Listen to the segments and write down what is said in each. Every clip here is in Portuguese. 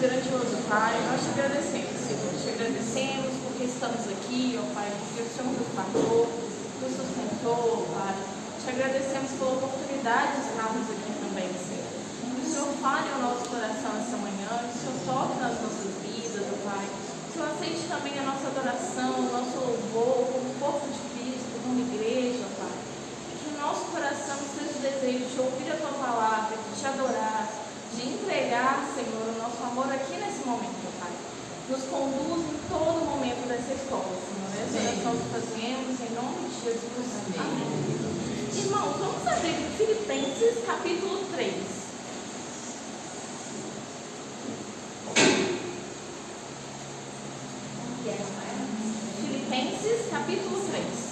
grandioso Pai, nós te agradecemos, Senhor. Te agradecemos porque estamos aqui, ó Pai, porque o Senhor nos guardou, nos sustentou, Pai. Te agradecemos pela oportunidade de estarmos aqui também, Senhor. Que o Senhor fale ao nosso coração essa manhã, que o Senhor toque nas nossas vidas, ó Pai. Que o Senhor aceite também a nossa adoração, o nosso louvor, como corpo de Cristo, como igreja, ó Pai. E que o nosso coração esteja o desejo de ouvir a Tua palavra, de te adorar, de entregar, Senhor, o nosso amor aqui nesse momento, Pai. Nos conduz em todo momento dessa escola, Senhor. Essa oração que fazemos em nome de Jesus. Amém. Irmãos, vamos abrir em Filipenses, capítulo 3. Filipenses, capítulo 3.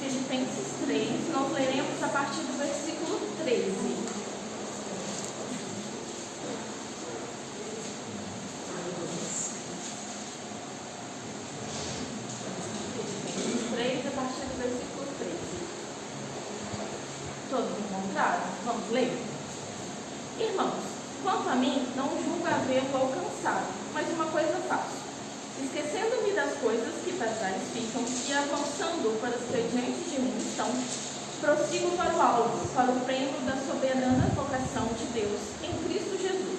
Filipenses 3, nós leremos a partir do versículo 13. Filipenses 3, a partir do versículo 13. Todos encontraram? Vamos ler? Irmãos, quanto a mim, não julgo havê-lo alcançado, mas uma coisa faço. Esquecendo-me das coisas que para trás ficam e avançando para as que diante de mim estão, prossigo para o alvo, para o prêmio da soberana vocação de Deus em Cristo Jesus.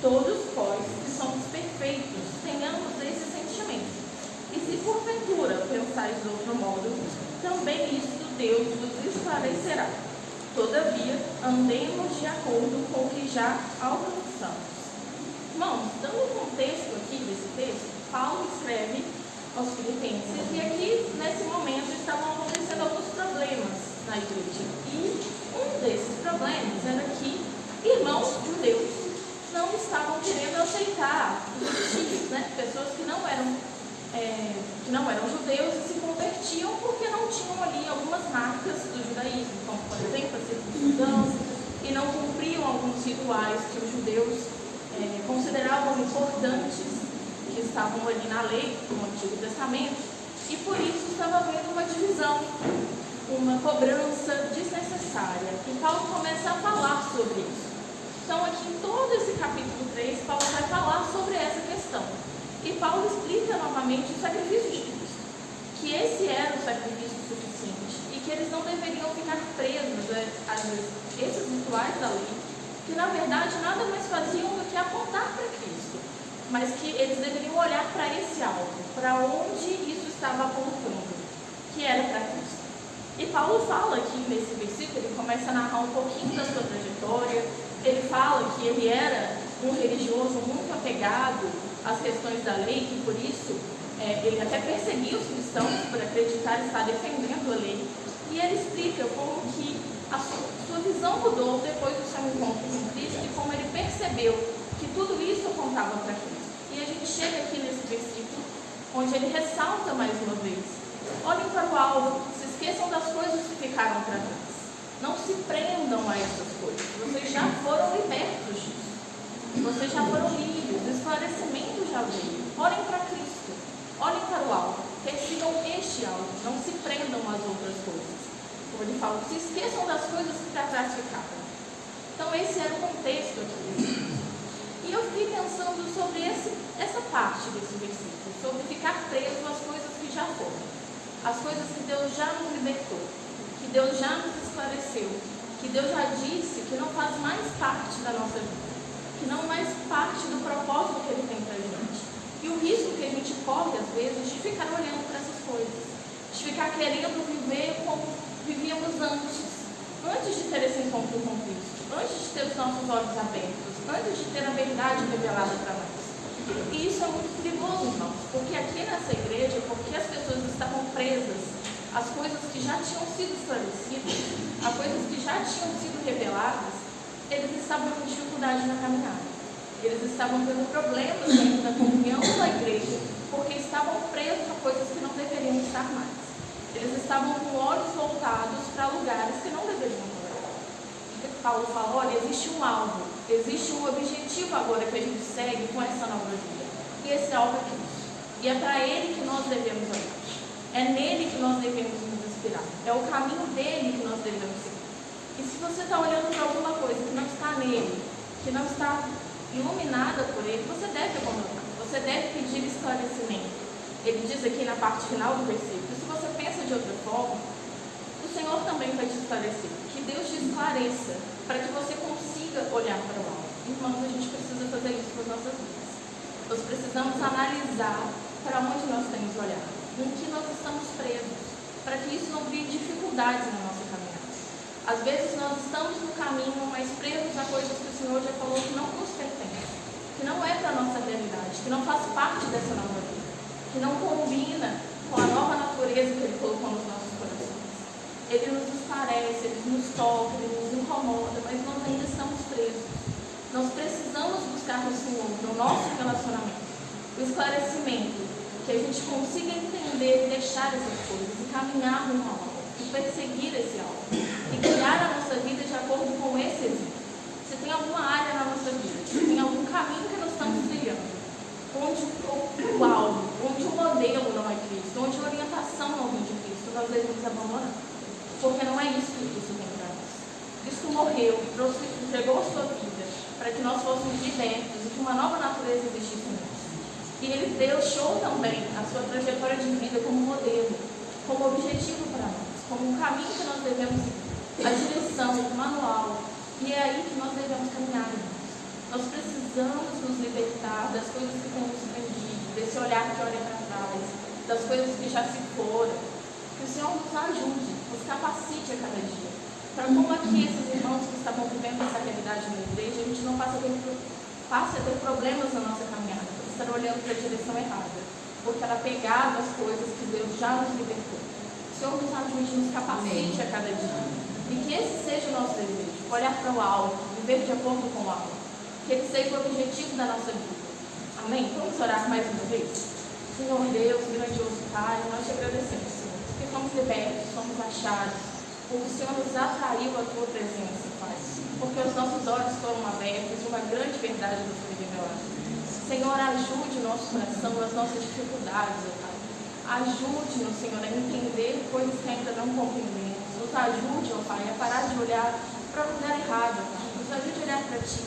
Todos, pois, que somos perfeitos, tenhamos esse sentimento. E se porventura pensais de outro modo, também isto Deus vos esclarecerá. Todavia, andemos de acordo com o que já alcançamos. Irmãos, dando um contexto aqui desse texto, Paulo escreve aos Filipenses e aqui, nesse momento, estavam acontecendo alguns problemas na igreja. E um desses problemas era que irmãos judeus não estavam querendo aceitar os gentios, né? Pessoas que não eram judeus e se convertiam porque não tinham ali algumas marcas do judaísmo, como, por exemplo, a circuncisão, e não cumpriam alguns rituais que os judeus consideravam importantes, que estavam ali na lei, no Antigo Testamento, e por isso estava havendo uma divisão, uma cobrança desnecessária. E Paulo começa a falar sobre isso. Então, aqui em todo esse capítulo 3, Paulo vai falar sobre essa questão. E Paulo explica novamente o sacrifício de Cristo, que esse era o sacrifício suficiente e que eles não deveriam ficar presos a esses rituais da lei, que na verdade nada mais faziam do que apontar para Cristo, mas que eles deveriam olhar para esse alvo, para onde isso estava apontando, que era para Cristo. E Paulo fala aqui nesse versículo, ele começa a narrar um pouquinho da sua trajetória, ele fala que ele era um religioso muito apegado às questões da lei, que por isso ele até perseguia os cristãos por acreditar estar defendendo a lei, e ele explica como que a sua visão mudou depois do seu encontro com Cristo e como ele percebeu que tudo isso apontava para Cristo. E a gente chega aqui nesse versículo, onde ele ressalta mais uma vez: olhem para o alvo, se esqueçam das coisas que ficaram para trás. Não se prendam a essas coisas. Vocês já foram libertos disso. Vocês já foram livres. O esclarecimento já veio. Olhem para Cristo. Olhem para o alvo. Persigam este alvo. Não se prendam às outras coisas. Como ele fala, se esqueçam das coisas que para trás ficaram. Então esse era o contexto aqui. E eu fiquei pensando sobre essa parte desse versículo, sobre ficar preso às coisas que já foram, as coisas que Deus já nos libertou, que Deus já nos esclareceu, que Deus já disse que não faz mais parte da nossa vida, que não mais parte do propósito que Ele tem para a gente. E o risco que a gente corre, às vezes, de ficar olhando para essas coisas, de ficar querendo viver como vivíamos antes de ter esse encontro com Cristo, antes de ter os nossos olhos abertos, antes de ter a verdade revelada para nós. E isso é muito perigoso, irmãos, porque aqui nessa igreja, porque as pessoas estavam presas às coisas que já tinham sido esclarecidas, a coisas que já tinham sido reveladas, eles estavam com dificuldade na caminhada. Eles estavam tendo problemas dentro da comunhão da igreja, porque estavam presos a coisas que não deveriam estar mais. Eles estavam com olhos voltados para lugares que não deveriam olhar. Paulo fala, olha, existe um alvo, existe um objetivo agora que a gente segue com essa nova vida. E esse alvo é Cristo. E é para Ele que nós devemos olhar. É nele que nós devemos nos inspirar. É o caminho dele que nós devemos seguir. E se você está olhando para alguma coisa que não está nele, que não está iluminada por ele, você deve abandonar. Você deve pedir esclarecimento. Ele diz aqui na parte final do versículo, se você pensa de outra forma, o Senhor também vai te esclarecer. Que Deus te esclareça, para que você consiga olhar para o alto. Irmãos, a gente precisa fazer isso para as nossas vidas. Nós precisamos analisar para onde nós temos olhado, em que nós estamos presos, para que isso não crie dificuldades na nossa caminhada. Às vezes nós estamos no caminho, mas presos a coisas que o Senhor já falou que não nos pertencem, que não é para a nossa realidade, que não faz parte dessa nova vida, que não combina com a nova natureza que Ele colocou nos nossos corações. Ele nos esclarece, Ele nos toca, Ele nos incomoda, mas nós ainda estamos presos. Nós precisamos buscar no Senhor, no nosso relacionamento, o esclarecimento, que a gente consiga entender e deixar essas coisas, e caminhar rumo ao alvo, e perseguir esse alvo, e criar a nossa vida de acordo com esse exemplo. Se tem alguma área na nossa vida, se tem algum caminho que nós estamos trilhando, onde o alvo, onde o modelo não é Cristo, onde a orientação não vem de Cristo, nós devemos abandonar. Porque não é isso que Cristo tem para nós. Cristo morreu, entregou a sua vida, para que nós fôssemos libertos e que uma nova natureza existisse em nós. E Ele deixou também a sua trajetória de vida como modelo, como objetivo para nós, como um caminho que nós devemos seguir, a direção, o manual. E é aí que nós devemos caminhar, irmãos. Nós precisamos nos libertar das coisas que temos prendido, desse olhar que olha para trás, das coisas que já se foram. Que o Senhor nos ajude, nos capacite a cada dia. Para como aqui esses irmãos que estavam vivendo essa realidade na igreja, a gente não passe a ter problemas na nossa caminhada, por estar olhando para a direção errada, por estar apegado às coisas que Deus já nos libertou. O Senhor nos ajude, nos capacite a cada dia. E que esse seja o nosso desejo, olhar para o alto, viver de acordo com o alto. Que ele seja o objetivo da nossa vida. Amém? Vamos orar mais uma vez? Senhor Deus, grandioso Pai, nós te agradecemos, Senhor, porque fomos libertos, fomos achados, porque o Senhor nos atraiu à tua presença, Pai, porque os nossos olhos foram abertos e uma grande verdade nos foi revelada. Senhor, ajude o nosso coração nas nossas dificuldades, ó Pai. Ajude-nos, Senhor, a entender coisas que ainda não compreendemos. Nos ajude, ó Pai, a parar de olhar para o lugar errado, ó Pai. Nos ajude a olhar para Ti.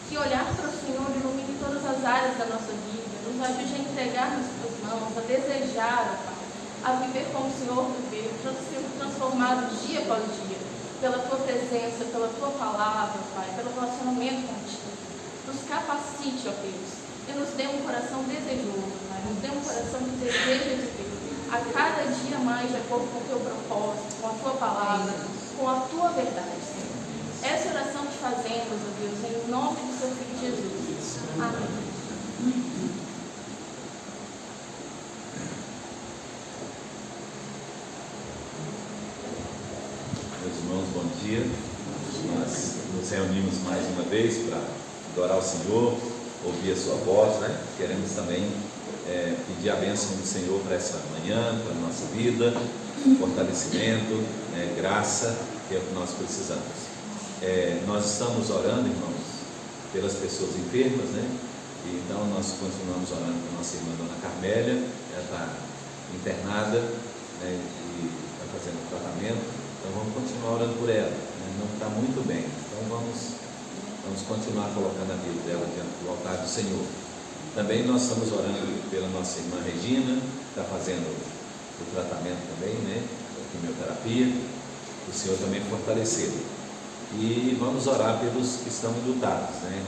Que olhar para o Senhor ilumine todas as áreas da nossa vida. Nos ajude a entregar nas Tuas mãos, a desejar, ó Pai, a viver como o Senhor viveu, sendo transformado dia após dia, pela Tua presença, pela Tua palavra, ó Pai, pelo relacionamento contigo. Nos capacite, ó Deus, e nos dê um coração desejoso, Pai, nos dê um coração que deseja viver a cada dia mais de acordo com o Teu propósito, com a Tua palavra, com a Tua verdade, Senhor. Essa oração que fazemos, ó Deus, em nome do Seu Filho Jesus. Amém. Meus irmãos, bom dia. Nós nos reunimos mais uma vez para adorar o Senhor, ouvir a sua voz, né? Queremos também pedir a bênção do Senhor para essa manhã, para a nossa vida, fortalecimento, graça, que é o que nós precisamos. Nós estamos orando, irmãos, pelas pessoas enfermas, né? E então nós continuamos orando para a nossa irmã Dona Carmélia. Ela está internada, né? E está fazendo tratamento. Então vamos continuar orando por ela, né? Não está muito bem. Então vamos continuar colocando a vida dela diante do altar do Senhor. Também nós estamos orando pela nossa irmã Regina, que está fazendo o tratamento também, né? A quimioterapia. O Senhor também fortalecê-la. E vamos orar pelos que estão enlutados, né?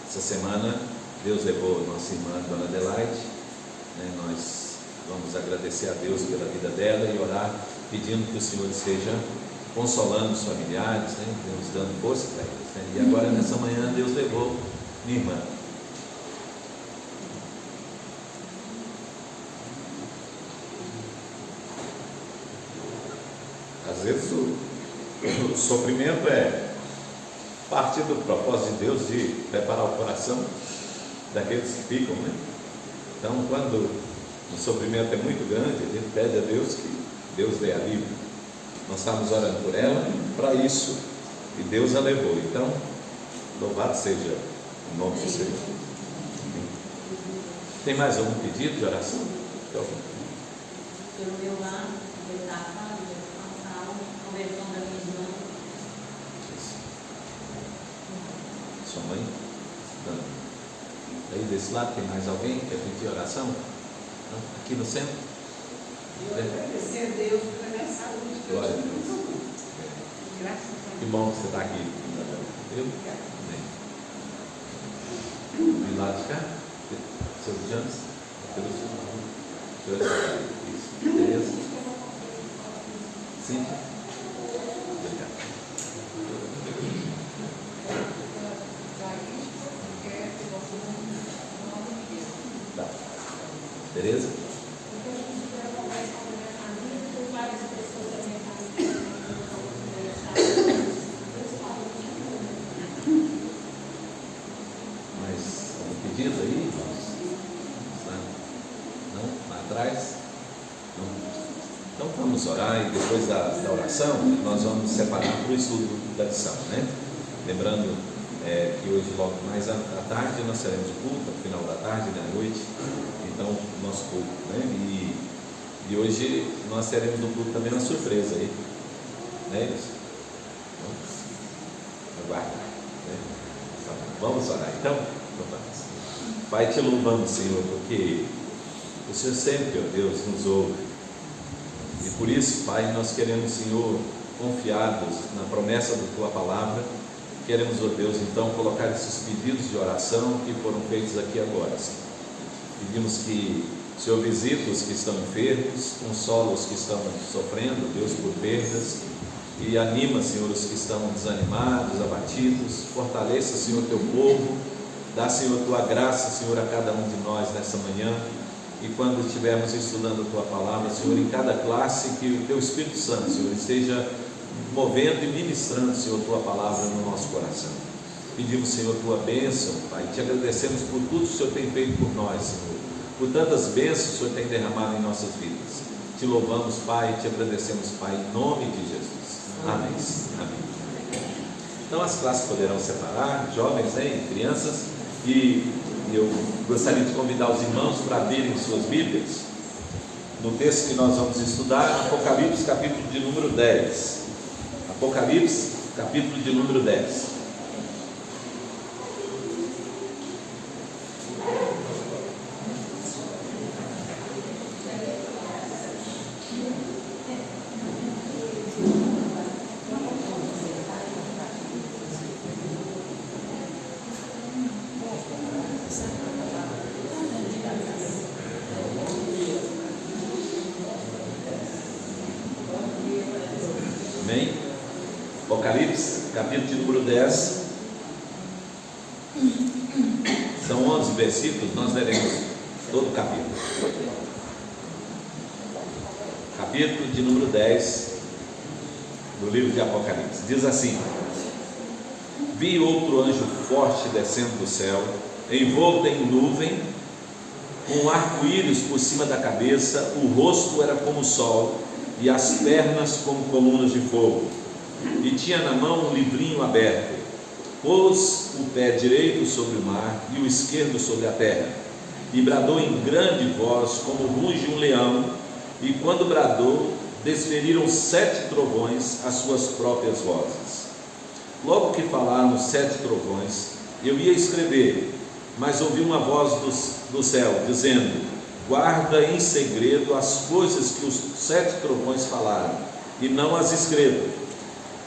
Essa semana Deus levou a nossa irmã Dona Adelaide, né? Nós vamos agradecer a Deus pela vida dela e orar pedindo que o Senhor esteja consolando os familiares, né? Deus dando força para eles, né? E agora nessa manhã Deus levou minha irmã. Às vezes o sofrimento é parte do propósito de Deus de preparar o coração daqueles que ficam, né? Então, quando o sofrimento é muito grande, a gente pede a Deus que Deus dê alívio. Nós estamos orando por ela para isso, e Deus a levou. Então, louvado seja o nome do Senhor. Tem mais algum pedido de oração? Pelo meu lar, etapa, a conversão da minha irmã. Sua mãe? Não. Aí desse lado tem mais alguém que quer pedir oração? Não? Aqui no centro? Eu agradecer a Deus pela minha saúde. Glória a Deus. Graças a Deus. Que bom que você está aqui. Eu? Do lado de cá? Seu James? Isso. Beleza? Sim? Obrigado. Tá. Beleza? Pedido aí, irmãos? Não? Lá atrás? Não. Então vamos orar e depois da oração nós vamos separar para o estudo da lição, né? Lembrando que hoje logo mais à tarde nós teremos o culto, no final da tarde, à noite, então nosso culto, né? E hoje nós teremos no culto também uma surpresa aí, né? Aguarda, né? Então, vamos orar então? Pai, te louvamos, Senhor, porque o Senhor sempre, ó Deus, nos ouve. E por isso, Pai, nós queremos, Senhor, confiados na promessa da Tua palavra, queremos, ó Deus, então, colocar esses pedidos de oração que foram feitos aqui agora, Senhor. Pedimos que o Senhor visite os que estão enfermos, consola os que estão sofrendo, Deus, por perdas, e anima, Senhor, os que estão desanimados, abatidos, fortaleça, Senhor, Teu povo. Dá, Senhor, Tua graça, Senhor, a cada um de nós nessa manhã. E quando estivermos estudando a Tua palavra, Senhor, em cada classe, que o Teu Espírito Santo, Senhor, esteja movendo e ministrando, Senhor, Tua palavra no nosso coração. Pedimos, Senhor, Tua bênção, Pai. Te agradecemos por tudo que o Senhor tem feito por nós, Senhor. Por tantas bênçãos que o Senhor tem derramado em nossas vidas. Te louvamos, Pai, te agradecemos, Pai, em nome de Jesus. Amém. Amém. Então as classes poderão separar, jovens, né, e crianças. E eu gostaria de convidar os irmãos para abrirem suas Bíblias no texto que nós vamos estudar, Apocalipse, capítulo de número 10. Apocalipse, capítulo de número 10. Amém? Apocalipse, capítulo de número 10. São 11 versículos, nós leremos todo o capítulo. Capítulo de número 10 do livro de Apocalipse. Diz assim: vi outro anjo forte descendo do céu, envolto em nuvem, com um arco-íris por cima da cabeça, o rosto era como o sol, e as pernas como colunas de fogo, e tinha na mão um livrinho aberto. Pôs o pé direito sobre o mar e o esquerdo sobre a terra, e bradou em grande voz, como ruge um leão, e quando bradou, desferiram 7 trovões as suas próprias vozes. Logo que falaram os 7 trovões, eu ia escrever, mas ouvi uma voz do céu, dizendo: guarda em segredo as coisas que os 7 trovões falaram, e não as escreva.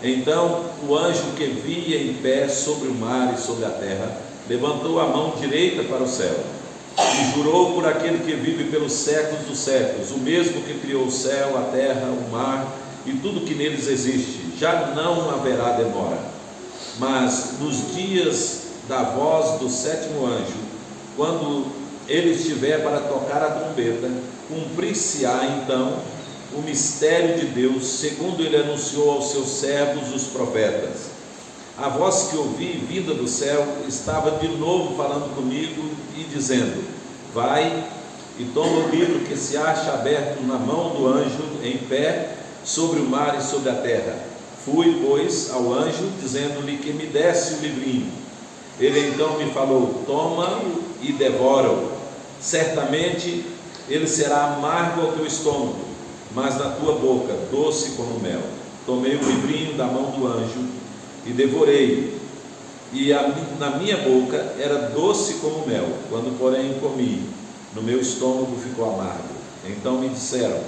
Então o anjo que via em pé sobre o mar e sobre a terra, levantou a mão direita para o céu, e jurou por aquele que vive pelos séculos dos séculos, o mesmo que criou o céu, a terra, o mar e tudo que neles existe: já não haverá demora. Mas nos dias da voz do 7º anjo, quando ele estiver para tocar a trombeta, cumprir-se-á então o mistério de Deus, segundo ele anunciou aos seus servos os profetas. A voz que ouvi vinda do céu estava de novo falando comigo e dizendo: vai e toma o livro que se acha aberto na mão do anjo em pé sobre o mar e sobre a terra. Fui, pois, ao anjo, dizendo-lhe que me desse o livrinho. Ele então me falou: toma-o e devora-o. Certamente ele será amargo ao teu estômago, mas na tua boca doce como mel. Tomei o livrinho da mão do anjo e devorei, e na minha boca era doce como mel. Quando porém comi, no meu estômago ficou amargo. Então me disseram: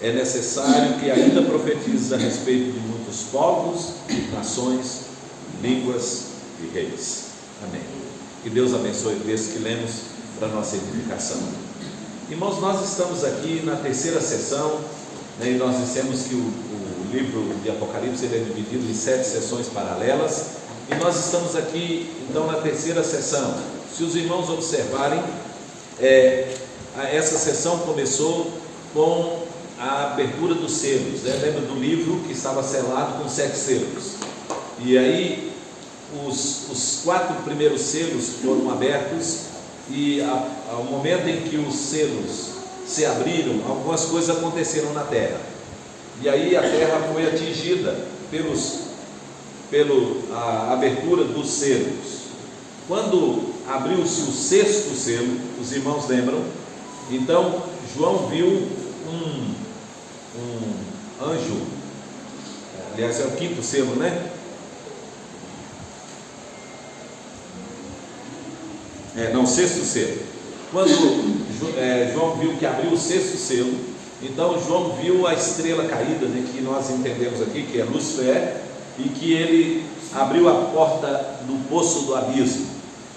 é necessário que ainda profetizes a respeito de muitos povos, nações, línguas e reis. Amém. Que Deus abençoe o texto que lemos para nossa edificação. Irmãos, nós estamos aqui na terceira sessão, né, e nós dissemos que o livro de Apocalipse ele é dividido em 7 sessões paralelas, e nós estamos aqui então na terceira sessão. Se os irmãos observarem, essa sessão começou com a abertura dos selos, né? Lembra do livro que estava selado com 7 selos, e aí os 4 primeiros selos foram abertos, e ao momento em que os selos se abriram, algumas coisas aconteceram na terra, e aí a terra foi atingida pela abertura dos selos. Quando abriu-se o 6º selo, os irmãos lembram, então João viu um anjo, aliás é o 5º selo, né? Não, 6º selo. Quando João viu que abriu o 6º selo, então João viu a estrela caída, né, que nós entendemos aqui que é Lúcifer, e que ele abriu a porta do poço do abismo,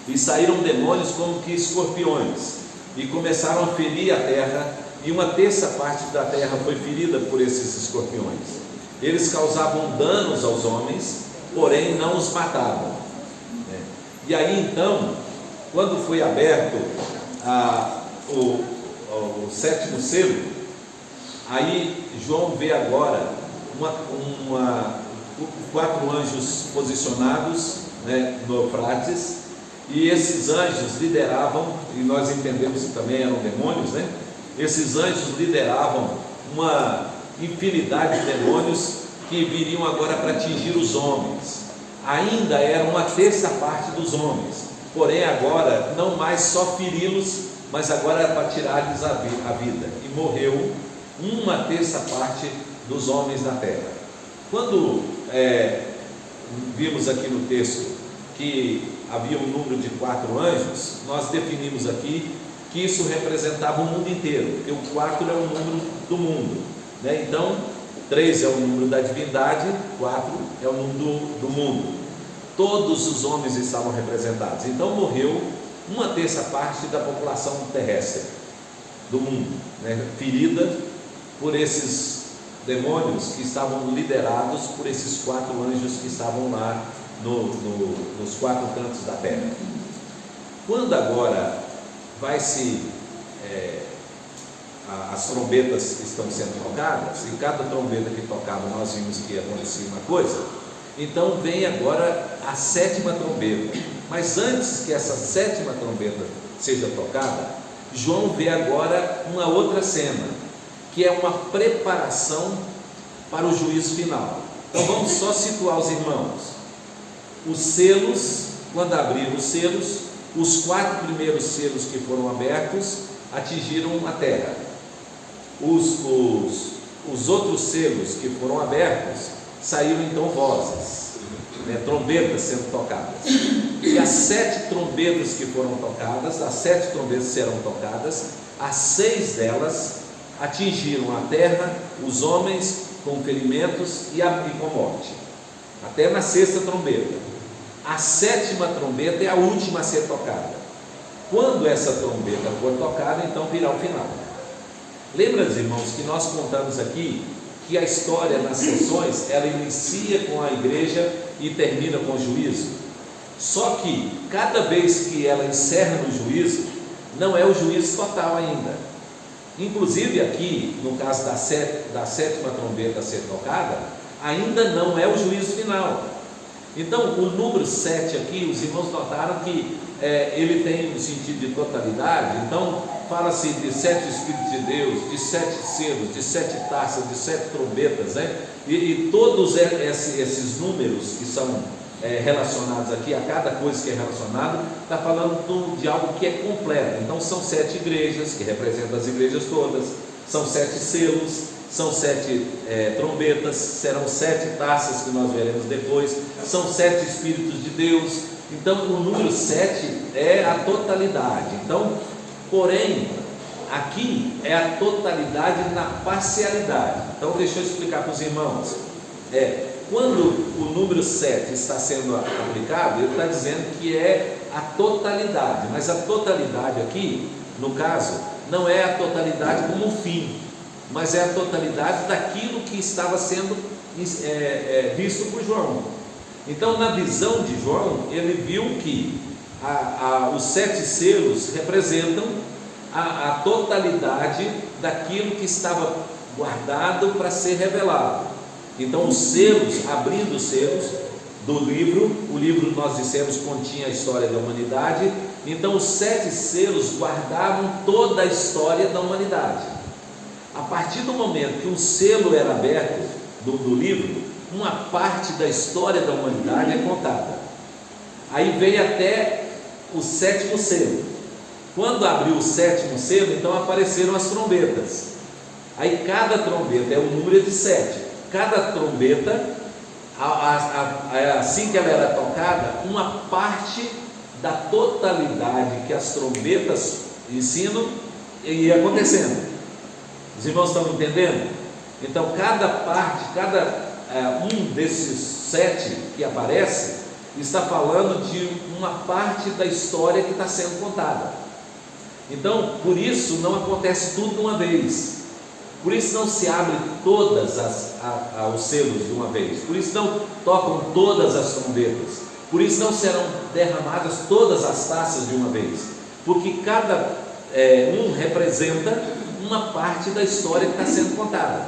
e saíram demônios como que escorpiões, e começaram a ferir a terra, e 1/3 parte da terra foi ferida por esses escorpiões. Eles causavam danos aos homens, porém não os matavam, né? E aí então, quando foi aberto o 7º selo, aí João vê agora 4 anjos posicionados, né, no Eufrates, e esses anjos lideravam, e nós entendemos que também eram demônios, né? Esses anjos lideravam uma infinidade de demônios que viriam agora para atingir os homens. Ainda era 1/3 parte dos homens, porém agora não mais só feri-los, mas agora era para tirar-lhes a vida, e morreu 1/3 parte dos homens na terra. Quando vimos aqui no texto que havia um número de 4 anjos, nós definimos aqui que isso representava o mundo inteiro, porque o 4 é o número do mundo, né? Então 3 é o número da divindade, 4 é o número do mundo. Todos os homens estavam representados. Então morreu 1/3 parte da população terrestre do mundo, né, ferida por esses demônios que estavam liderados por esses 4 anjos que estavam lá nos 4 cantos da terra. Quando agora as trombetas estão sendo tocadas, e cada trombeta que tocava nós vimos que acontecia uma coisa, então vem agora a 7ª trombeta. Mas antes que essa 7ª trombeta seja tocada, João vê agora uma outra cena, que é uma preparação para o juízo final. Então vamos só situar os irmãos. Os selos, quando abriram os selos, os 4 primeiros selos que foram abertos atingiram a terra. Os outros selos que foram abertos, saíram então vozes, né, trombetas sendo tocadas. E as 7 trombetas que foram tocadas, as 7 trombetas serão tocadas, as 6 delas atingiram a terra, os homens com ferimentos e com morte, até na 6ª trombeta. A 7ª trombeta é a última a ser tocada. Quando essa trombeta for tocada, então virá o final. Lembra, irmãos, que nós contamos aqui que a história nas sessões, ela inicia com a igreja e termina com o juízo? Só que cada vez que ela encerra no juízo, não é o juízo total ainda. Inclusive aqui, no caso da 7ª trombeta a ser tocada, ainda não é o juízo final. Então o número 7 aqui, os irmãos notaram que ele tem um sentido de totalidade. Então fala-se de 7 Espíritos de Deus, de 7 selos, de 7 taças, de 7 trombetas, né? E todos esses números que são relacionados aqui, a cada coisa que é relacionado, está falando de algo que é completo. Então são 7 igrejas, que representam as igrejas todas, são 7 selos, são 7 trombetas, serão 7 taças que nós veremos depois, são 7 Espíritos de Deus. Então o número 7 é a totalidade. Então, porém, aqui é a totalidade na parcialidade. Então deixa eu explicar para os irmãos. Quando o número 7 está sendo aplicado, ele está dizendo que é a totalidade, mas a totalidade aqui, no caso, não é a totalidade como um fim, mas é a totalidade daquilo que estava sendo visto por João. Então, na visão de João, ele viu que os 7 selos representam a totalidade daquilo que estava guardado para ser revelado. Então os selos, abrindo os selos do livro, o livro nós dissemos continha a história da humanidade. Então os 7 selos guardavam toda a história da humanidade. A partir do momento que um selo era aberto do livro, uma parte da história da humanidade é contada. Aí vem até o 7º selo. Quando abriu o 7º selo, então apareceram as trombetas. Aí cada trombeta é o número de 7. Cada trombeta, assim que ela era tocada, uma parte da totalidade que as trombetas ensinam ia acontecendo. Os irmãos estão entendendo? Então cada parte, um desses 7 que aparece, está falando de uma parte da história que está sendo contada. Então, por isso não acontece tudo de uma vez. Por isso não se abre todas os selos de uma vez. Por isso não tocam todas as trombetas. Por isso não serão derramadas todas as taças de uma vez. Porque cada um representa uma parte da história que está sendo contada.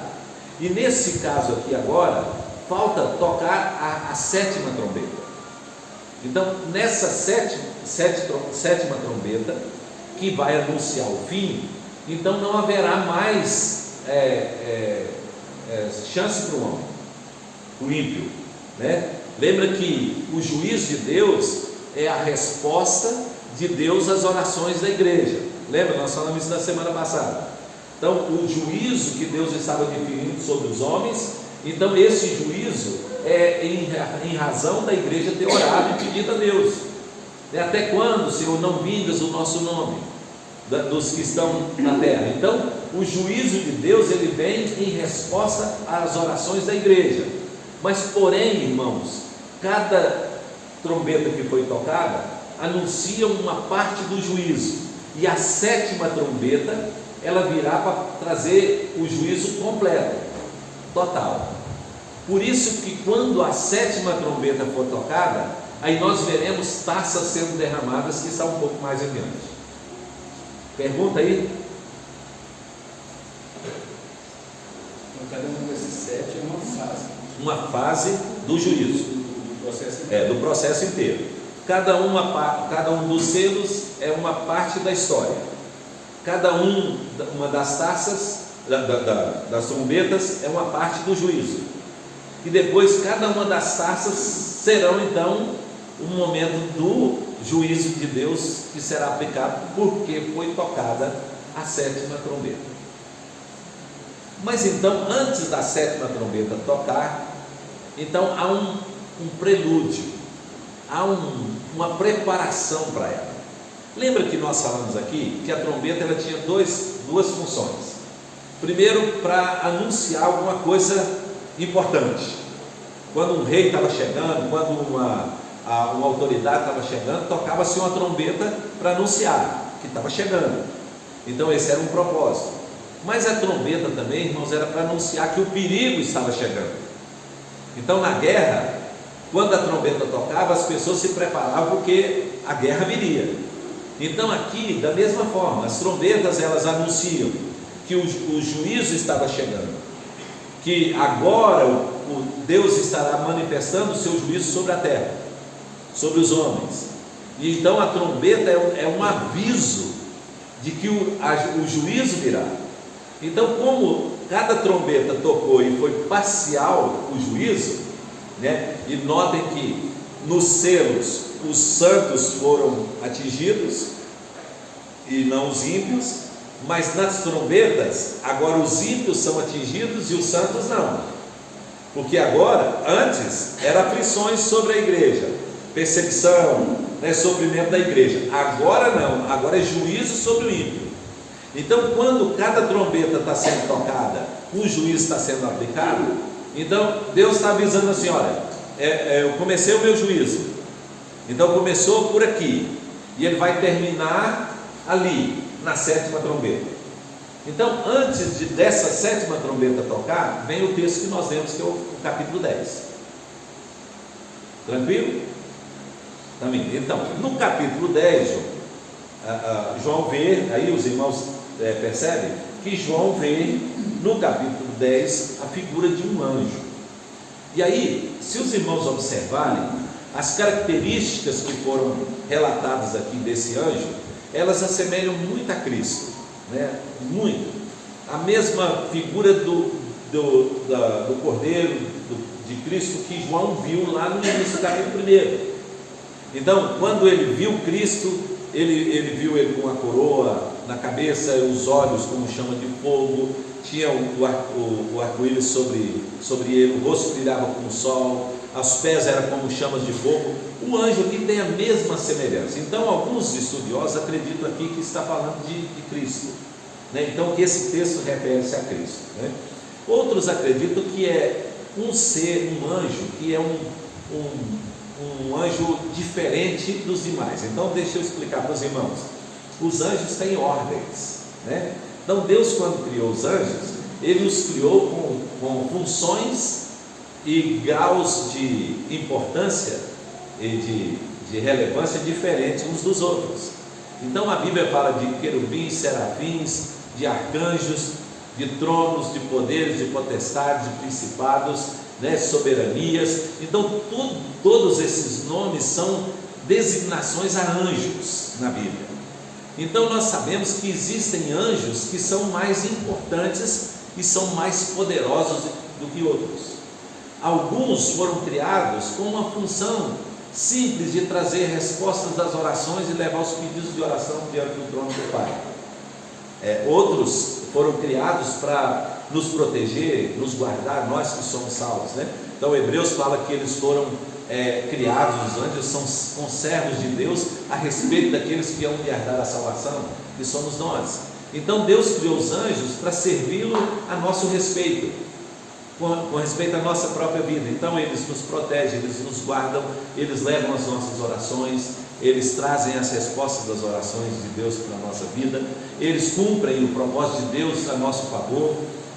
E nesse caso aqui agora, falta tocar a 7ª trombeta. Então, nessa sétima trombeta, que vai anunciar o fim, então não haverá mais chance para o homem, o ímpio, né? Lembra que o juízo de Deus é a resposta de Deus às orações da igreja. Lembra? Nós falamos isso na semana passada. Então, o juízo que Deus estava definindo sobre os homens, então esse juízo é em razão da igreja ter orado e pedido a Deus. Até quando, Senhor, não vingas o nosso nome dos que estão na terra? Então, o juízo de Deus, ele vem em resposta às orações da igreja. Mas, porém, irmãos, cada trombeta que foi tocada anuncia uma parte do juízo, e a 7ª trombeta, ela virá para trazer o juízo completo, total. Por isso que quando a 7ª trombeta for tocada, aí nós veremos taças sendo derramadas, que está um pouco mais adiante. Pergunta aí? Então, cada um desses 7 é uma fase. Uma fase do juízo. Do processo inteiro. Do processo inteiro. Cada um dos selos é uma parte da história. Uma das taças, das trombetas, é uma parte do juízo. E depois cada uma das taças serão então um momento do juízo de Deus que será aplicado, porque foi tocada a 7ª trombeta. Mas então, antes da 7ª trombeta tocar, então há um prelúdio, há uma preparação para ela. Lembra que nós falamos aqui que a trombeta ela tinha duas funções. Primeiro, para anunciar alguma coisa importante. Quando um rei estava chegando, quando uma autoridade estava chegando, tocava-se uma trombeta para anunciar que estava chegando. Então esse era um propósito. Mas a trombeta também, irmãos, era para anunciar que o perigo estava chegando. Então na guerra, quando a trombeta tocava, as pessoas se preparavam porque a guerra viria. Então aqui, da mesma forma, as trombetas elas anunciam que o juízo estava chegando, que agora o Deus estará manifestando o seu juízo sobre a terra, sobre os homens. E então a trombeta é um aviso de que o juízo virá. Então, como cada trombeta tocou e foi parcial o juízo, né? E notem que nos selos os santos foram atingidos e não os ímpios, mas nas trombetas agora os ímpios são atingidos e os santos não, porque agora, antes, eram aflições sobre a igreja, perseguição, sofrimento da igreja. Agora não, agora é juízo sobre o ímpio. Então, quando cada trombeta está sendo tocada, o juízo está sendo aplicado. Então, Deus está avisando assim: olha, eu comecei o meu juízo. Então, começou por aqui, e ele vai terminar ali, na 7ª trombeta. Então, antes dessa 7ª trombeta tocar, vem o texto que nós lemos, que é o capítulo 10. Tranquilo? Então, no capítulo 10, João vê, aí os irmãos percebem que João vê no capítulo 10 a figura de um anjo. E aí, se os irmãos observarem, as características que foram relatadas aqui desse anjo, elas assemelham muito a Cristo, muito. A mesma figura do Cordeiro de Cristo que João viu lá no início do capítulo 1. Então, quando ele viu Cristo, ele viu ele com a coroa na cabeça, os olhos como chama de fogo, tinha o arco-íris sobre ele, o rosto brilhava como o sol, os pés eram como chamas de fogo. O anjo aqui tem a mesma semelhança. Então, alguns estudiosos acreditam aqui que está falando de Cristo, então que esse texto refere-se a Cristo, Outros acreditam que é um ser, um anjo, que é um anjo diferente dos demais. Então deixa eu explicar para os irmãos. Os anjos têm ordens, Então Deus, quando criou os anjos, Ele os criou com funções e graus de importância e de relevância diferentes uns dos outros. Então a Bíblia fala de querubins, serafins, de arcanjos, de tronos, de poderes, de potestades, de principados, soberanias. Então todos esses nomes são designações a anjos na Bíblia. Então nós sabemos que existem anjos que são mais importantes e são mais poderosos do que outros. Alguns foram criados com uma função simples de trazer respostas das orações e levar os pedidos de oração diante do trono do Pai. Outros foram criados para nos proteger, nos guardar, nós que somos salvos, Então Hebreus fala que eles foram criados, os anjos são conservos de Deus a respeito daqueles que hão de herdar a salvação, que somos nós. Então Deus criou os anjos para servi-lo a nosso respeito, com respeito à nossa própria vida. Então eles nos protegem, eles nos guardam, eles levam as nossas orações, eles trazem as respostas das orações de Deus para a nossa vida, eles cumprem o propósito de Deus a nosso favor.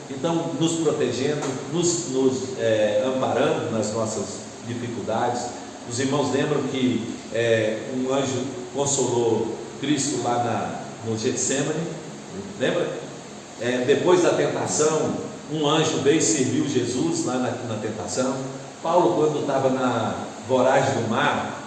Então, nos protegendo, nos amparando nas nossas dificuldades. Os irmãos lembram que um anjo consolou Cristo lá no Getsemane, lembra? Depois da tentação, um anjo veio e serviu Jesus lá na tentação. Paulo, quando estava na voragem do mar,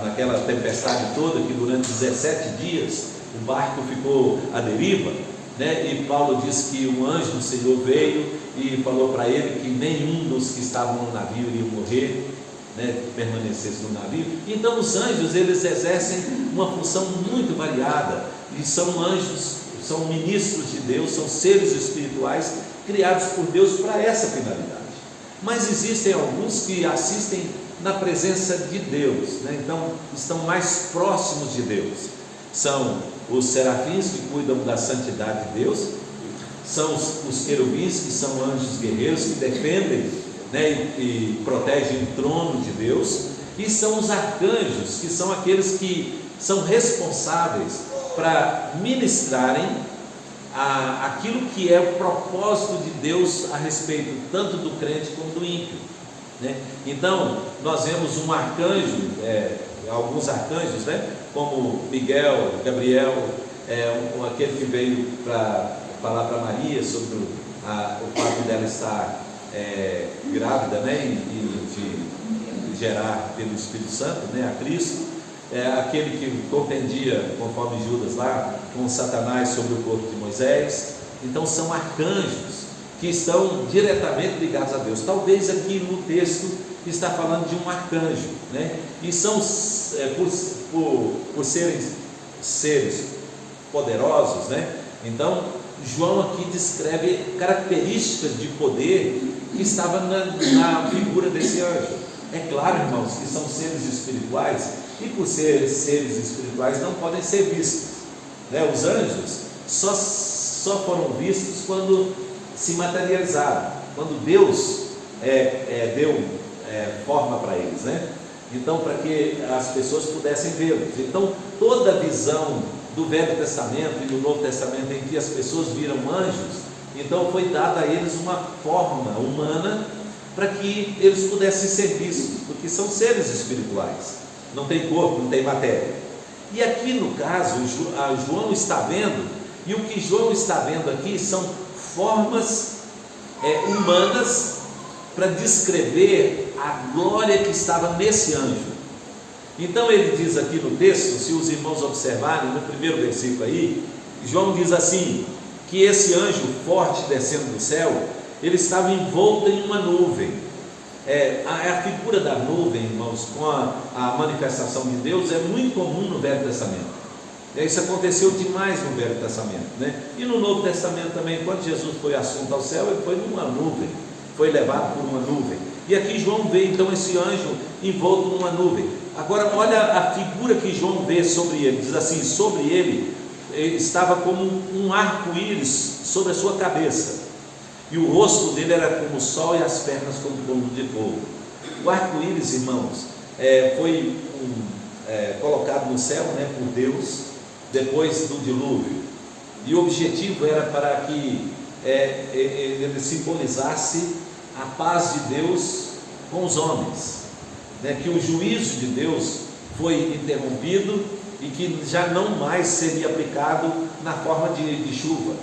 naquela tempestade toda, que durante 17 dias o barco ficou à deriva, e Paulo diz que um anjo do Senhor veio e falou para ele que nenhum dos que estavam no navio iria morrer, permanecesse no navio. Então os anjos, eles exercem uma função muito variada, e são anjos, são ministros de Deus, são seres espirituais criados por Deus para essa finalidade. Mas existem alguns que assistem na presença de Deus, então estão mais próximos de Deus. São os serafins, que cuidam da santidade de Deus, são os querubins, que são anjos guerreiros que defendem, e protegem o trono de Deus, e são os arcanjos, que são aqueles que são responsáveis para ministrarem aquilo que é o propósito de Deus a respeito tanto do crente como do ímpio, Então nós vemos um arcanjo, alguns arcanjos, como Miguel, Gabriel, aquele que veio para falar para Maria sobre o fato dela estar grávida, e de gerar pelo Espírito Santo, a Cristo, aquele que contendia, conforme Judas lá, com Satanás sobre o corpo de Moisés. Então são arcanjos que estão diretamente ligados a Deus. Talvez aqui no texto está falando de um arcanjo, né? E são, por serem seres poderosos, né? Então, João aqui descreve características de poder que estava na figura desse anjo. É claro, irmãos, que são seres espirituais, e por ser seres espirituais não podem ser vistos, né? Os anjos só foram vistos quando se materializaram, quando Deus deu forma para eles, né? Então, para que as pessoas pudessem vê-los. Então, toda a visão do Velho Testamento e do Novo Testamento em que as pessoas viram anjos, então foi dada a eles uma forma humana para que eles pudessem ser vistos, porque são seres espirituais, não tem corpo, não tem matéria. E aqui no caso, João está vendo, e o que João está vendo aqui são formas humanas para descrever a glória que estava nesse anjo. Então ele diz aqui no texto, se os irmãos observarem no primeiro versículo aí, João diz assim, que esse anjo forte descendo do céu, ele estava envolto em uma nuvem. A figura da nuvem, irmãos, com a manifestação de Deus é muito comum no Velho Testamento. Isso aconteceu demais no Velho Testamento, né? E no Novo Testamento também, quando Jesus foi assunto ao céu, ele foi numa nuvem, foi levado por uma nuvem. E aqui João vê então esse anjo envolto numa nuvem. Agora olha a figura que João vê sobre ele, diz assim, sobre ele estava como um arco-íris sobre a sua cabeça, e o rosto dele era como o sol e as pernas como coluna de fogo. O arco-íris, irmãos, foi colocado no céu, né, por Deus, depois do dilúvio, e o objetivo era para que ele simbolizasse a paz de Deus com os homens, né, que o juízo de Deus foi interrompido e que já não mais seria aplicado na forma de chuva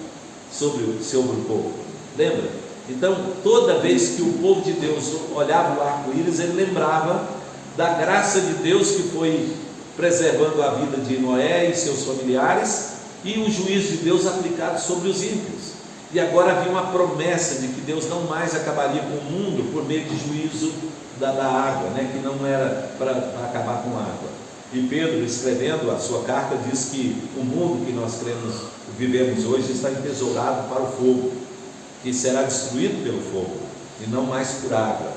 sobre o povo. Lembra? Então, toda vez que o povo de Deus olhava o arco-íris, ele lembrava da graça de Deus que foi preservando a vida de Noé e seus familiares, e o juízo de Deus aplicado sobre os ímpios. E agora havia uma promessa de que Deus não mais acabaria com o mundo por meio de juízo da água, né? Que não era para acabar com a água. E Pedro, escrevendo a sua carta, diz que o mundo que nós vivemos hoje está entesourado para o fogo, que será destruído pelo fogo e não mais por água.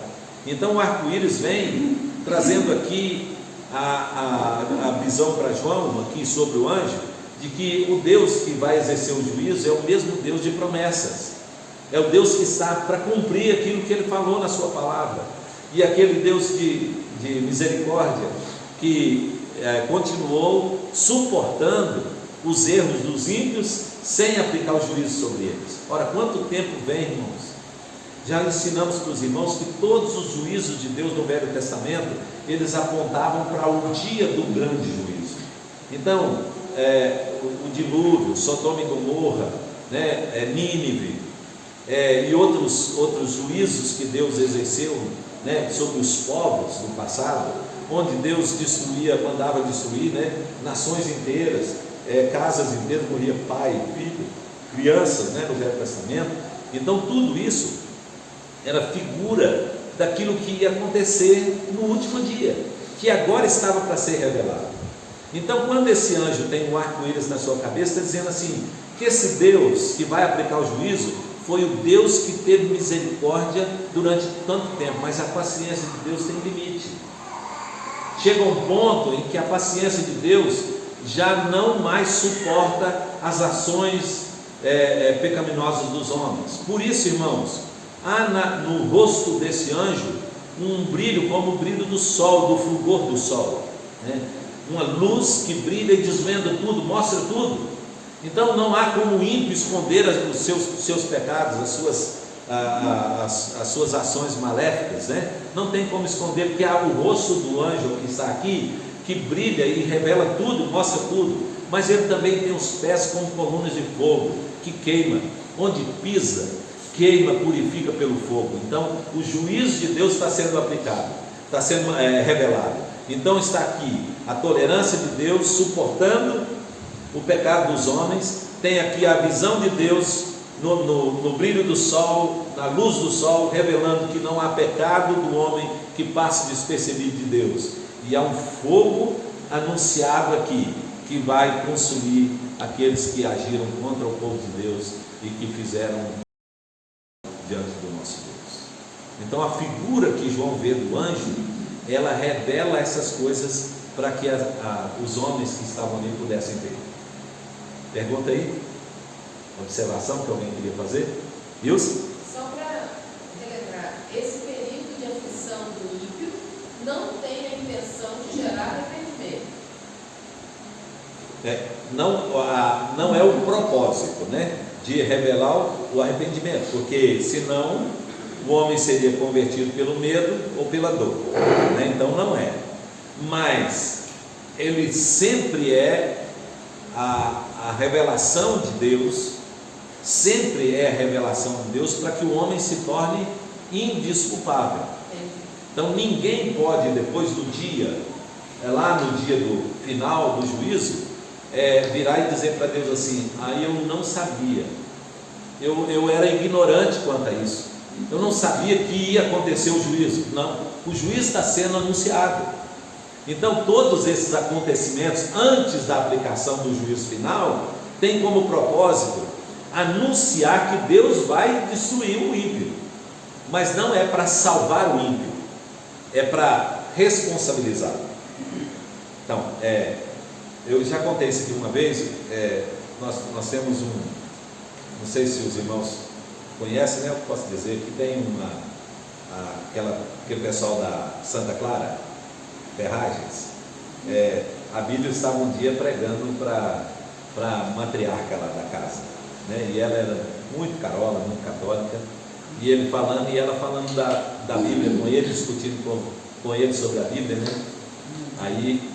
Então o arco-íris vem trazendo aqui a visão para João aqui sobre o anjo, de que o Deus que vai exercer o juízo é o mesmo Deus de promessas, é o Deus que está para cumprir aquilo que ele falou na sua palavra, e aquele Deus de misericórdia que continuou suportando os erros dos ímpios sem aplicar o juízo sobre eles. Ora, quanto tempo vem, irmãos? Já ensinamos para os irmãos que todos os juízos de Deus no Velho Testamento, eles apontavam para o dia do grande juízo. Então, o dilúvio, Sodoma e Gomorra, né, Nínive, e outros juízos que Deus exerceu, né, sobre os povos no passado, onde Deus mandava destruir, né, nações inteiras, casas inteiras, morria pai, filho, crianças, né, no Velho Testamento. Então tudo isso era figura daquilo que ia acontecer no último dia, que agora estava para ser revelado. Então, quando esse anjo tem um arco-íris na sua cabeça, está dizendo assim, que esse Deus que vai aplicar o juízo foi o Deus que teve misericórdia durante tanto tempo, mas a paciência de Deus tem limite. Chega um ponto em que a paciência de Deus já não mais suporta as ações pecaminosas dos homens. Por isso, irmãos, há no rosto desse anjo um brilho como o brilho do sol, do fulgor do sol, né? Uma luz que brilha e desvenda tudo, mostra tudo. Então não há como o ímpio esconder os seus pecados, as suas ações maléficas, né? Não tem como esconder, porque há o rosto do anjo que está aqui, que brilha e revela tudo, mostra tudo, mas ele também tem os pés como colunas de fogo, que queima, onde pisa, queima, purifica pelo fogo. Então o juízo de Deus está sendo aplicado, está sendo revelado. Então está aqui a tolerância de Deus suportando o pecado dos homens, tem aqui a visão de Deus no brilho do sol, na luz do sol, revelando que não há pecado do homem que passe despercebido de Deus. E há um fogo anunciado aqui, que vai consumir aqueles que agiram contra o povo de Deus e que fizeram diante do nosso Deus. Então a figura que João vê do anjo, ela revela essas coisas para que os homens que estavam ali pudessem ver. Pergunta aí, observação que alguém queria fazer? Wilson? Só para relembrar, esse período de aflição do ímpio não tem a intenção de gerar arrependimento. Não é o propósito, né, de revelar o arrependimento, porque senão o homem seria convertido pelo medo ou pela dor, né? Então não é, mas ele sempre é a revelação de Deus, sempre é a revelação de Deus para que o homem se torne indesculpável. Então ninguém pode, depois do dia, lá no dia do final do juízo, virar e dizer para Deus assim: eu não sabia, eu era ignorante quanto a isso, eu não sabia que ia acontecer o juízo. Não, o juízo está sendo anunciado. Então todos esses acontecimentos antes da aplicação do juízo final tem como propósito anunciar que Deus vai destruir o ímpio, mas não é para salvar o ímpio, é para responsabilizar. Então, eu já contei isso aqui uma vez. Nós temos não sei se os irmãos conhecem, né? Eu posso dizer que tem aquele pessoal da Santa Clara Ferragens. A Bíblia estava um dia pregando para a matriarca lá da casa, né? E ela era muito carola, muito católica, e ele falando e ela falando da Bíblia com ele, discutindo com ele sobre a Bíblia, né? Aí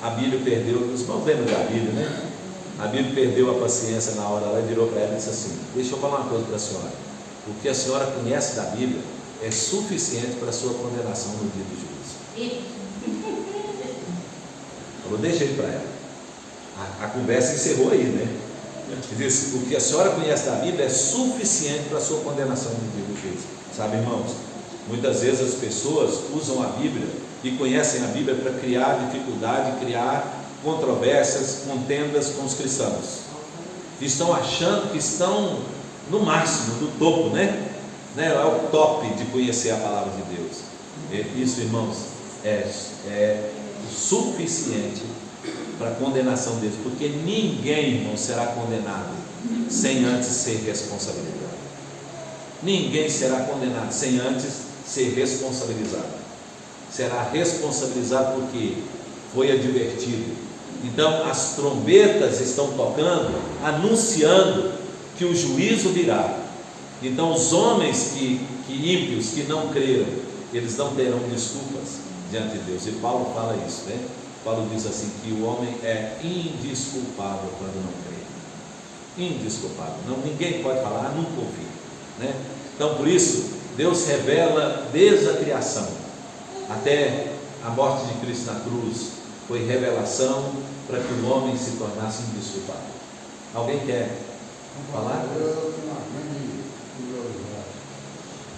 a Bíblia perdeu, os irmãos lembram da Bíblia, né? A Bíblia perdeu a paciência na hora, ela virou para ela e disse assim: deixa eu falar uma coisa para a senhora, o que a senhora conhece da Bíblia é suficiente para a sua condenação no dia do juízo. Eu deixei para ela. A conversa encerrou aí, né? Disse: o que a senhora conhece da Bíblia é suficiente para a sua condenação no dia do juízo. Sabe, irmãos, muitas vezes as pessoas usam a Bíblia e conhecem a Bíblia para criar dificuldade, criar controvérsias, contendas com os cristãos. Estão achando que estão no máximo, do topo, né? É o top de conhecer a palavra de Deus. Isso, irmãos, é o suficiente para a condenação deles, porque ninguém, irmão, será condenado sem antes ser responsabilizado. Ninguém será condenado sem antes ser responsabilizado. Será responsabilizado porque foi advertido. Então as trombetas estão tocando, anunciando que o juízo virá. Então os homens que ímpios, que não creram, eles não terão desculpas diante de Deus. E Paulo fala isso, né? Paulo diz assim, que o homem é indesculpável quando não crê. Indesculpável. Ninguém pode falar: não confio, né? Então por isso Deus revela desde a criação até a morte de Cristo na cruz, foi revelação para que o homem se tornasse indesculpável. Alguém quer falar? Eu tenho uma grande curiosidade,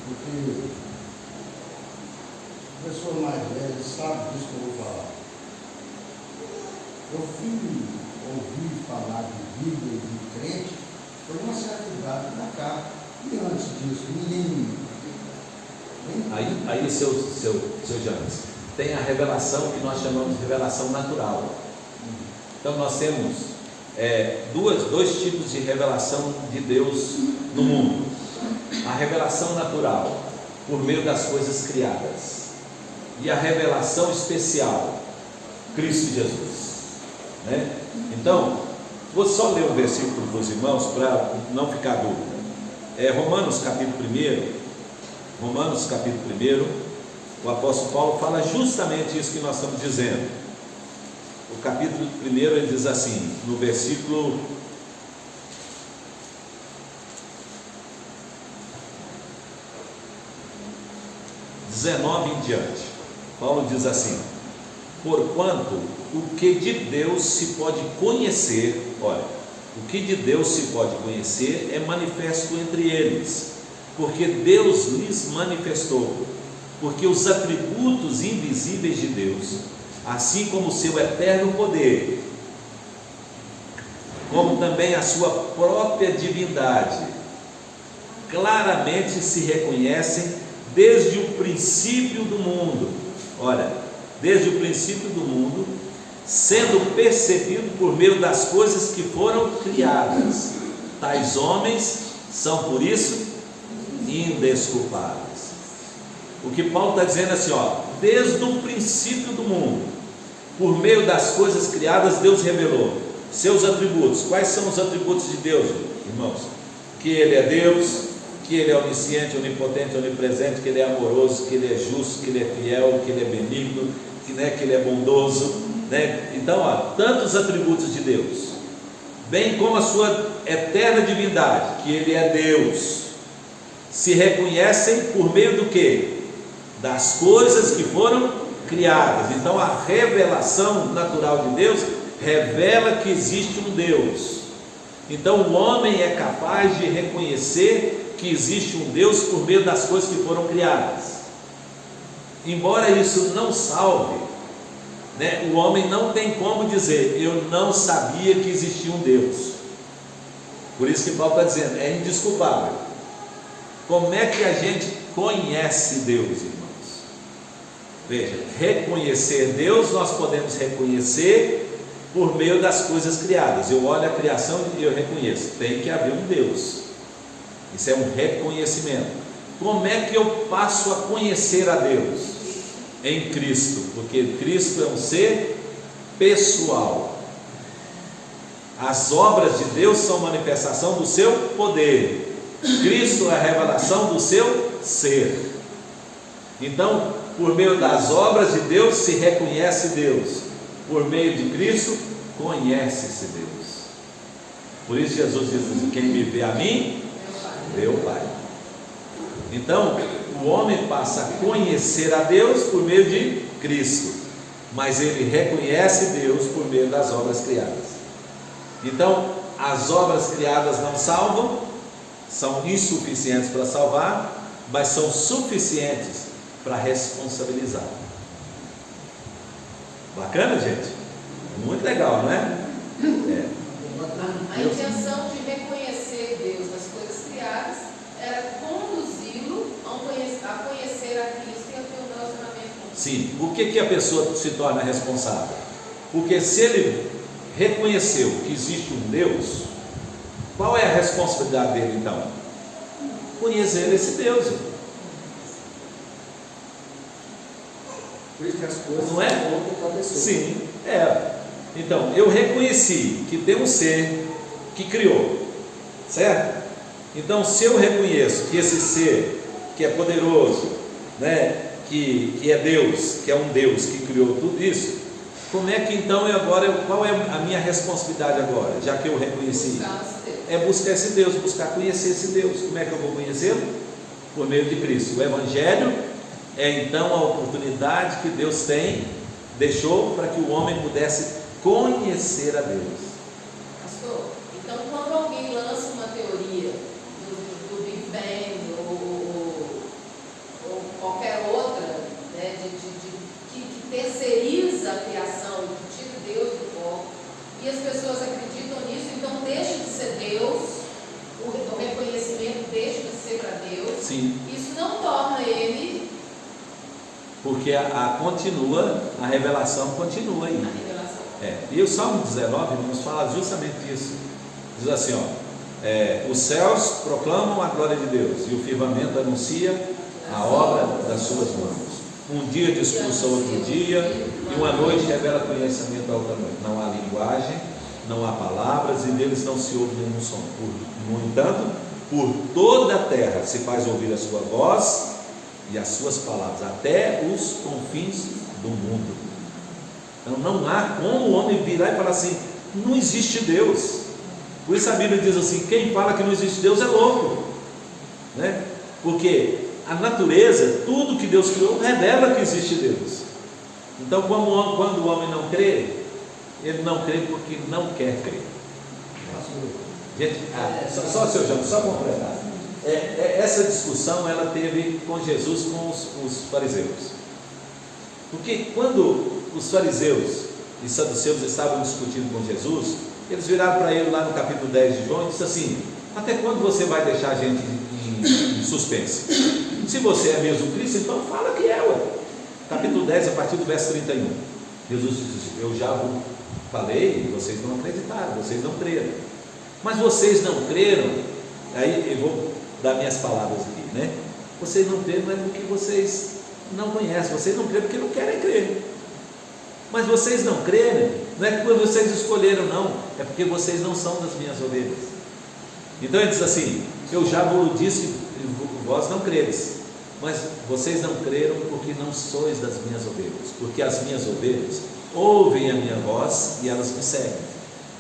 porque a pessoa mais velha sabe disso que eu vou falar. Eu fui ouvir falar de Bíblia e de crente por uma certa idade para cá, e antes disso ninguém. Aí seu James, tem a revelação que nós chamamos de revelação natural. Então nós temos dois tipos de revelação de Deus no mundo: a revelação natural, por meio das coisas criadas, e a revelação especial, Cristo Jesus, né? Então vou só ler um versículo para os irmãos para não ficar dúvida. Romanos capítulo 1, o apóstolo Paulo fala justamente isso que nós estamos dizendo. O capítulo 1 ele diz assim, no versículo 19 em diante, Paulo diz assim: porquanto o que de Deus se pode conhecer, olha, O que de Deus se pode conhecer é manifesto entre eles, porque Deus lhes manifestou. Porque os atributos invisíveis de Deus, assim como o seu eterno poder, como também a sua própria divindade, claramente se reconhecem desde o princípio do mundo. Olha, desde o princípio do mundo, sendo percebido por meio das coisas que foram criadas. Tais homens são, por isso, indesculpáveis. O que Paulo está dizendo é assim, desde o princípio do mundo, por meio das coisas criadas, Deus revelou seus atributos. Quais são os atributos de Deus, irmãos? Que Ele é Deus, que Ele é onisciente, onipotente, onipresente, que Ele é amoroso, que Ele é justo, que Ele é fiel, que Ele é benigno, que Ele é bondoso, né? Então, tantos atributos de Deus, bem como a sua eterna divindade, que Ele é Deus, se reconhecem por meio do quê? Das coisas que foram criadas. Então, a revelação natural de Deus revela que existe um Deus. Então, o homem é capaz de reconhecer que existe um Deus por meio das coisas que foram criadas. Embora isso não salve, o homem não tem como dizer, eu não sabia que existia um Deus. Por isso que Paulo está dizendo, é indesculpável. Como é que a gente conhece Deus, irmãos? Veja, reconhecer Deus nós podemos reconhecer por meio das coisas criadas. Eu olho a criação e eu reconheço, tem que haver um Deus. Isso é um reconhecimento. Como é que eu passo a conhecer a Deus? Em Cristo, porque Cristo é um ser pessoal. As obras de Deus são manifestação do seu poder. Cristo é a revelação do seu ser. Então, por meio das obras de Deus se reconhece Deus. Por meio de Cristo, conhece-se Deus. Por isso Jesus diz assim, quem me vê a mim, vê o Pai. Então, o homem passa a conhecer a Deus por meio de Cristo, mas ele reconhece Deus por meio das obras criadas. Então, as obras criadas não salvam, são insuficientes para salvar, mas são suficientes para responsabilizar. Bacana, gente? Muito legal, não é? A intenção de reconhecer Deus nas coisas criadas era conduzi-lo a conhecer a Cristo e a ter um relacionamento com Deus. Sim, por que a pessoa se torna responsável? Porque se ele reconheceu que existe um Deus, qual é a responsabilidade dele então? Conhecer esse Deus. Por isso que as coisas não é? Sim, Então, eu reconheci que tem um ser que criou, certo? Então, se eu reconheço que esse ser, que é poderoso, que é Deus, que é um Deus que criou tudo isso, como é que então qual é a minha responsabilidade agora, já que eu reconheci? É buscar esse Deus, buscar conhecer esse Deus. Como é que eu vou conhecê-lo? Por meio de Cristo. O Evangelho é então a oportunidade que Deus deixou para que o homem pudesse conhecer a Deus. Pastor, então quando alguém lança uma teoria do Big Bang ou qualquer outra, que terceiriza a criação, que tira Deus do foco, e as pessoas acreditam nisso, então deixa de ser Deus, o reconhecimento deixa de ser para Deus. Sim. Isso não torna ele... Porque a revelação continua aí. A revelação. E o Salmo 19 nos fala justamente disso. Diz assim, os céus proclamam a glória de Deus e o firmamento anuncia a obra das suas mãos. Um dia discursa outro dia e uma noite revela conhecimento a outra noite. Não há linguagem, não há palavras e deles não se ouve nenhum som. No entanto, por toda a terra se faz ouvir a sua voz e as suas palavras, até os confins do mundo. Então não há como o homem virar e falar assim, não existe Deus. Por isso a Bíblia diz assim, quem fala que não existe Deus é louco, porque a natureza, tudo que Deus criou, revela que existe Deus. Então quando o homem não crê, ele não crê porque não quer crer. Gente, só seu João, só completar. Essa discussão ela teve com Jesus, com os fariseus. Porque quando os fariseus e saduceus estavam discutindo com Jesus, eles viraram para ele lá no capítulo 10 de João e disse assim: até quando você vai deixar a gente em suspense? Se você é mesmo Cristo, então fala que é, ué. Capítulo 10, a partir do verso 31. Jesus disse: eu já falei e vocês não acreditaram, vocês não creram. Mas vocês não creram, aí eu vou dar minhas palavras aqui, né? Vocês não creram não é porque vocês não conhecem, vocês não creram porque não querem crer. Mas vocês não crerem, não é porque vocês escolheram, não, é porque vocês não são das minhas ovelhas. Então ele diz assim: eu já vos disse, vós não credes, mas vocês não creram porque não sois das minhas ovelhas, porque as minhas ovelhas ouvem a minha voz e elas me seguem.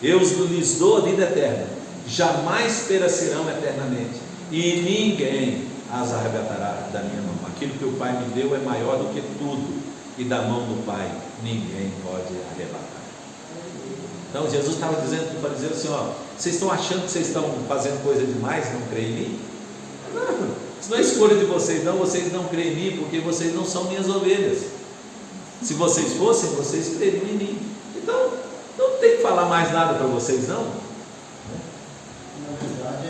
Eu lhes dou a vida eterna, jamais perecerão eternamente, e ninguém as arrebatará da minha mão. Aquilo que o Pai me deu é maior do que tudo, e da mão do Pai ninguém pode arrebatar. Então Jesus estava dizendo para o fariseu assim: ó, vocês estão achando que vocês estão fazendo coisa demais, não creem em mim? Não, isso não é escolha de vocês não creem em mim, porque vocês não são minhas ovelhas. Se vocês fossem, vocês creriam em mim. Então, não tem que falar mais nada para vocês, não. Na verdade,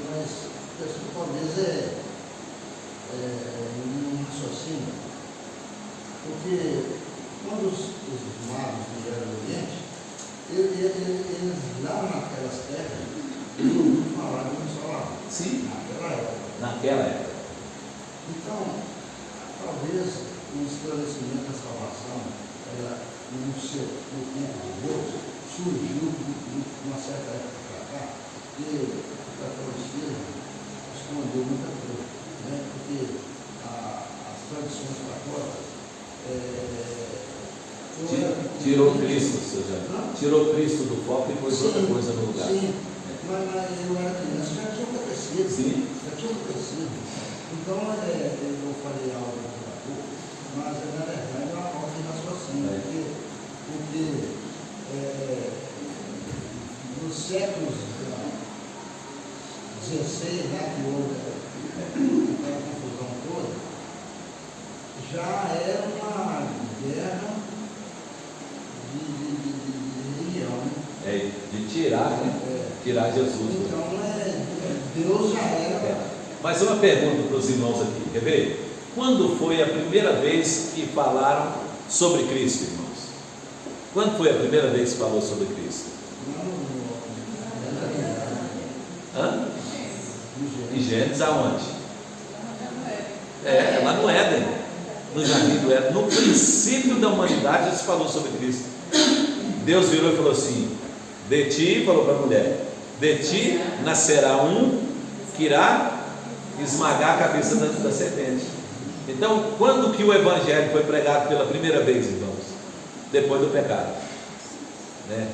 mas talvez um raciocínio, porque quando os magos vieram do Oriente, eles lá naquelas terras, eles ouviram falar de um só lado. Sim. Naquela época. Então, talvez o esclarecimento da salvação, no tempo de Deus, surgiu de uma certa época para cá, e o catolicismo escondeu muita coisa, né? Porque as tradições católicas tirou Cristo, tirou Cristo do foco e pôs outra coisa no lugar. Sim, mas eu era criança, já tinha acontecido. Sim. Já tinha acontecido. Então, eu falei algo há pouco, mas na verdade é uma falta de raciocínio, porque nos séculos XVI, né, que houve aquela confusão toda, já era uma guerra de religião, né? De tirar, né? Tirar Jesus. Então, Deus já era. Mas uma pergunta para os irmãos aqui, quer ver? Quando foi a primeira vez que falaram sobre Cristo, irmãos? Quando foi a primeira vez que falou sobre Cristo? Em Gênesis, aonde? Lá no Éden, no jardim do Éden. No princípio da humanidade já se falou sobre Cristo. Deus virou e falou assim: de ti, falou para a mulher, de ti nascerá um que irá esmagar a cabeça da serpente. Então, quando que o Evangelho foi pregado pela primeira vez, irmãos? Depois do pecado, né?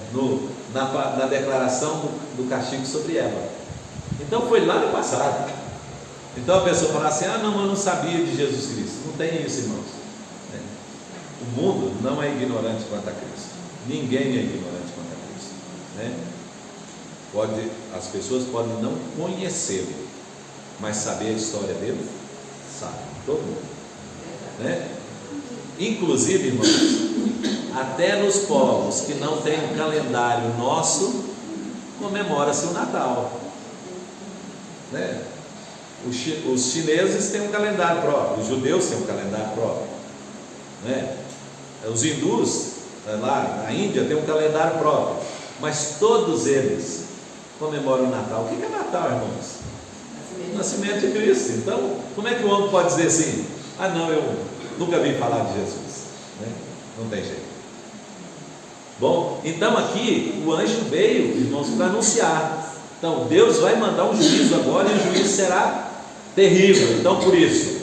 Na declaração do castigo sobre Eva. Então foi lá no passado. Então a pessoa fala assim: ah não, eu não sabia de Jesus Cristo. Não tem isso, irmãos, né? O mundo não é ignorante quanto a Cristo. Ninguém é ignorante quanto a Cristo, né? As pessoas podem não conhecê-lo, mas saber a história dele, sabe, todo mundo, né? Inclusive, irmãos, até nos povos que não têm um calendário nosso, comemora-se o Natal, né? Os chineses têm um calendário próprio, os judeus têm um calendário próprio, né? Os hindus lá na Índia têm um calendário próprio, mas todos eles comemoram o Natal. O que é Natal, irmãos? O nascimento de Cristo. Então, como é que o homem pode dizer assim: ah não, eu nunca vi falar de Jesus, né? Não tem jeito. Bom, então aqui o anjo veio, irmãos, para anunciar. Então Deus vai mandar um juízo agora, e o juízo será terrível. Então por isso,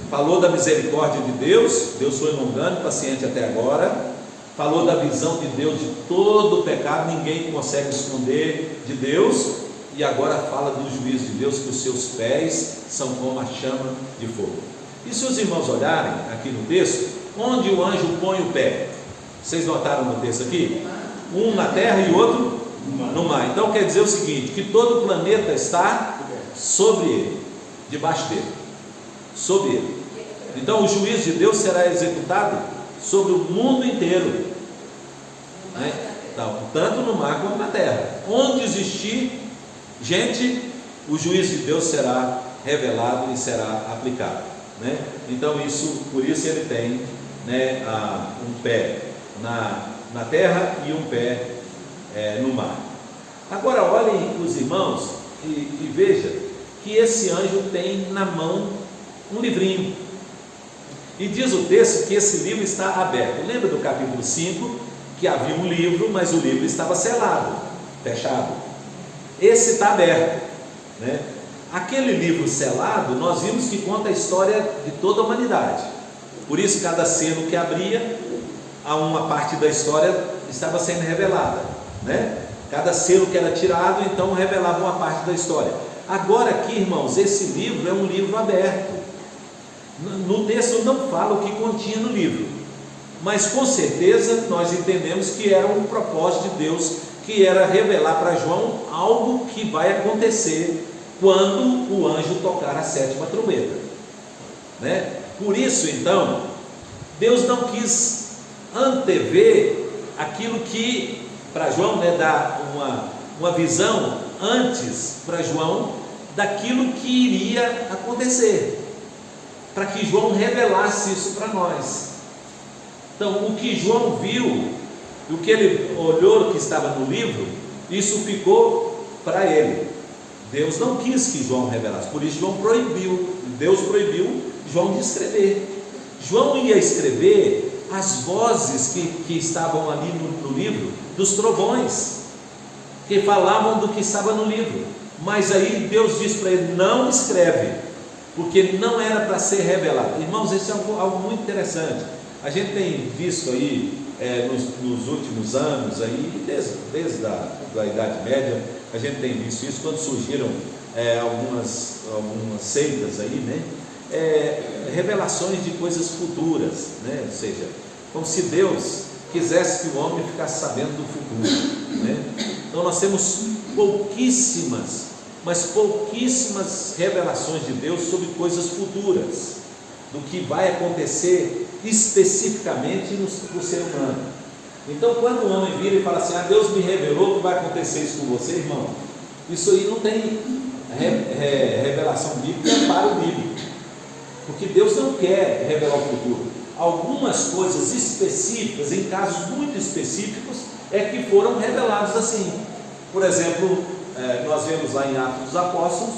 falou da misericórdia de Deus, Deus foi longano, paciente até agora. Falou da visão de Deus de todo o pecado, ninguém consegue esconder de Deus. E agora fala do juízo de Deus, que os seus pés são como a chama de fogo. E se os irmãos olharem aqui no texto, onde o anjo põe o pé? Vocês notaram no texto aqui? um na terra e outro no mar. Então quer dizer o seguinte, que todo o planeta está sobre ele, debaixo dele, sobre ele. Então o juízo de Deus será executado sobre o mundo inteiro, né? Então, tanto no mar como na terra. Onde existir gente, o juízo de Deus será revelado e será aplicado, né? Então por isso ele tem, né, um pé na terra e um pé no mar. Agora olhem os irmãos e veja que esse anjo tem na mão um livrinho, e diz o texto que esse livro está aberto. Lembra do capítulo 5, que havia um livro, mas o livro estava selado, fechado. Esse está aberto, né? Aquele livro selado, nós vimos que conta a história de toda a humanidade. Por isso, cada selo que abria, a uma parte da história estava sendo revelada, né? Cada selo que era tirado, então revelava uma parte da história. Agora aqui, irmãos, esse livro é um livro aberto. No texto não fala o que continha no livro, mas com certeza nós entendemos que era um propósito de Deus, que era revelar para João algo que vai acontecer quando o anjo tocar a 7ª trombeta, né? Por isso então Deus não quis antever aquilo que para João, né, dar uma visão antes para João daquilo que iria acontecer, para que João revelasse isso para nós. Então o que João viu, o que ele olhou que estava no livro, isso ficou para ele. Deus não quis que João revelasse, por isso Deus proibiu João de escrever. João ia escrever as vozes que estavam ali no livro, dos trovões, que falavam do que estava no livro. Mas aí Deus disse para ele: não escreve, porque não era para ser revelado. Irmãos, isso é algo muito interessante. A gente tem visto aí nos últimos anos, aí, desde a Idade Média, a gente tem visto isso, quando surgiram algumas seitas aí, né? Revelações de coisas futuras, né? Ou seja, como se Deus quisesse que o homem ficasse sabendo do futuro, né? Então nós temos pouquíssimas revelações de Deus sobre coisas futuras, do que vai acontecer especificamente no ser humano. Então quando o homem vira e fala assim: Deus me revelou que vai acontecer isso com você, irmão, isso aí não tem revelação bíblica para o bíblico, porque Deus não quer revelar o futuro. Algumas coisas específicas, em casos muito específicos, é que foram revelados assim. Por exemplo, nós vemos lá em Atos dos Apóstolos,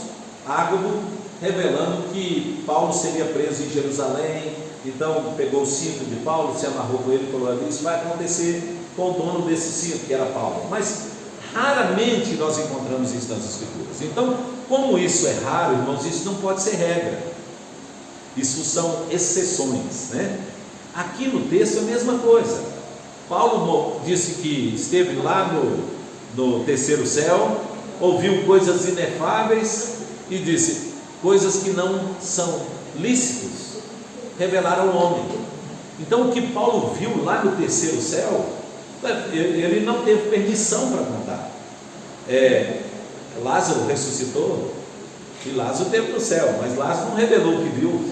Ágabo revelando que Paulo seria preso em Jerusalém. Então pegou o cinto de Paulo, se amarrou com ele e falou: isso vai acontecer com o dono desse cinto, que era Paulo. Mas raramente nós encontramos isso nas Escrituras. Então, como isso é raro, irmãos, isso não pode ser regra, isso são exceções, né? Aqui no texto é a mesma coisa. Paulo disse que esteve lá no terceiro céu, ouviu coisas inefáveis e disse: coisas que não são lícitas revelaram ao homem. Então o que Paulo viu lá no terceiro céu, ele não teve permissão para contar. Lázaro ressuscitou e Lázaro teve no céu, mas Lázaro não revelou o que viu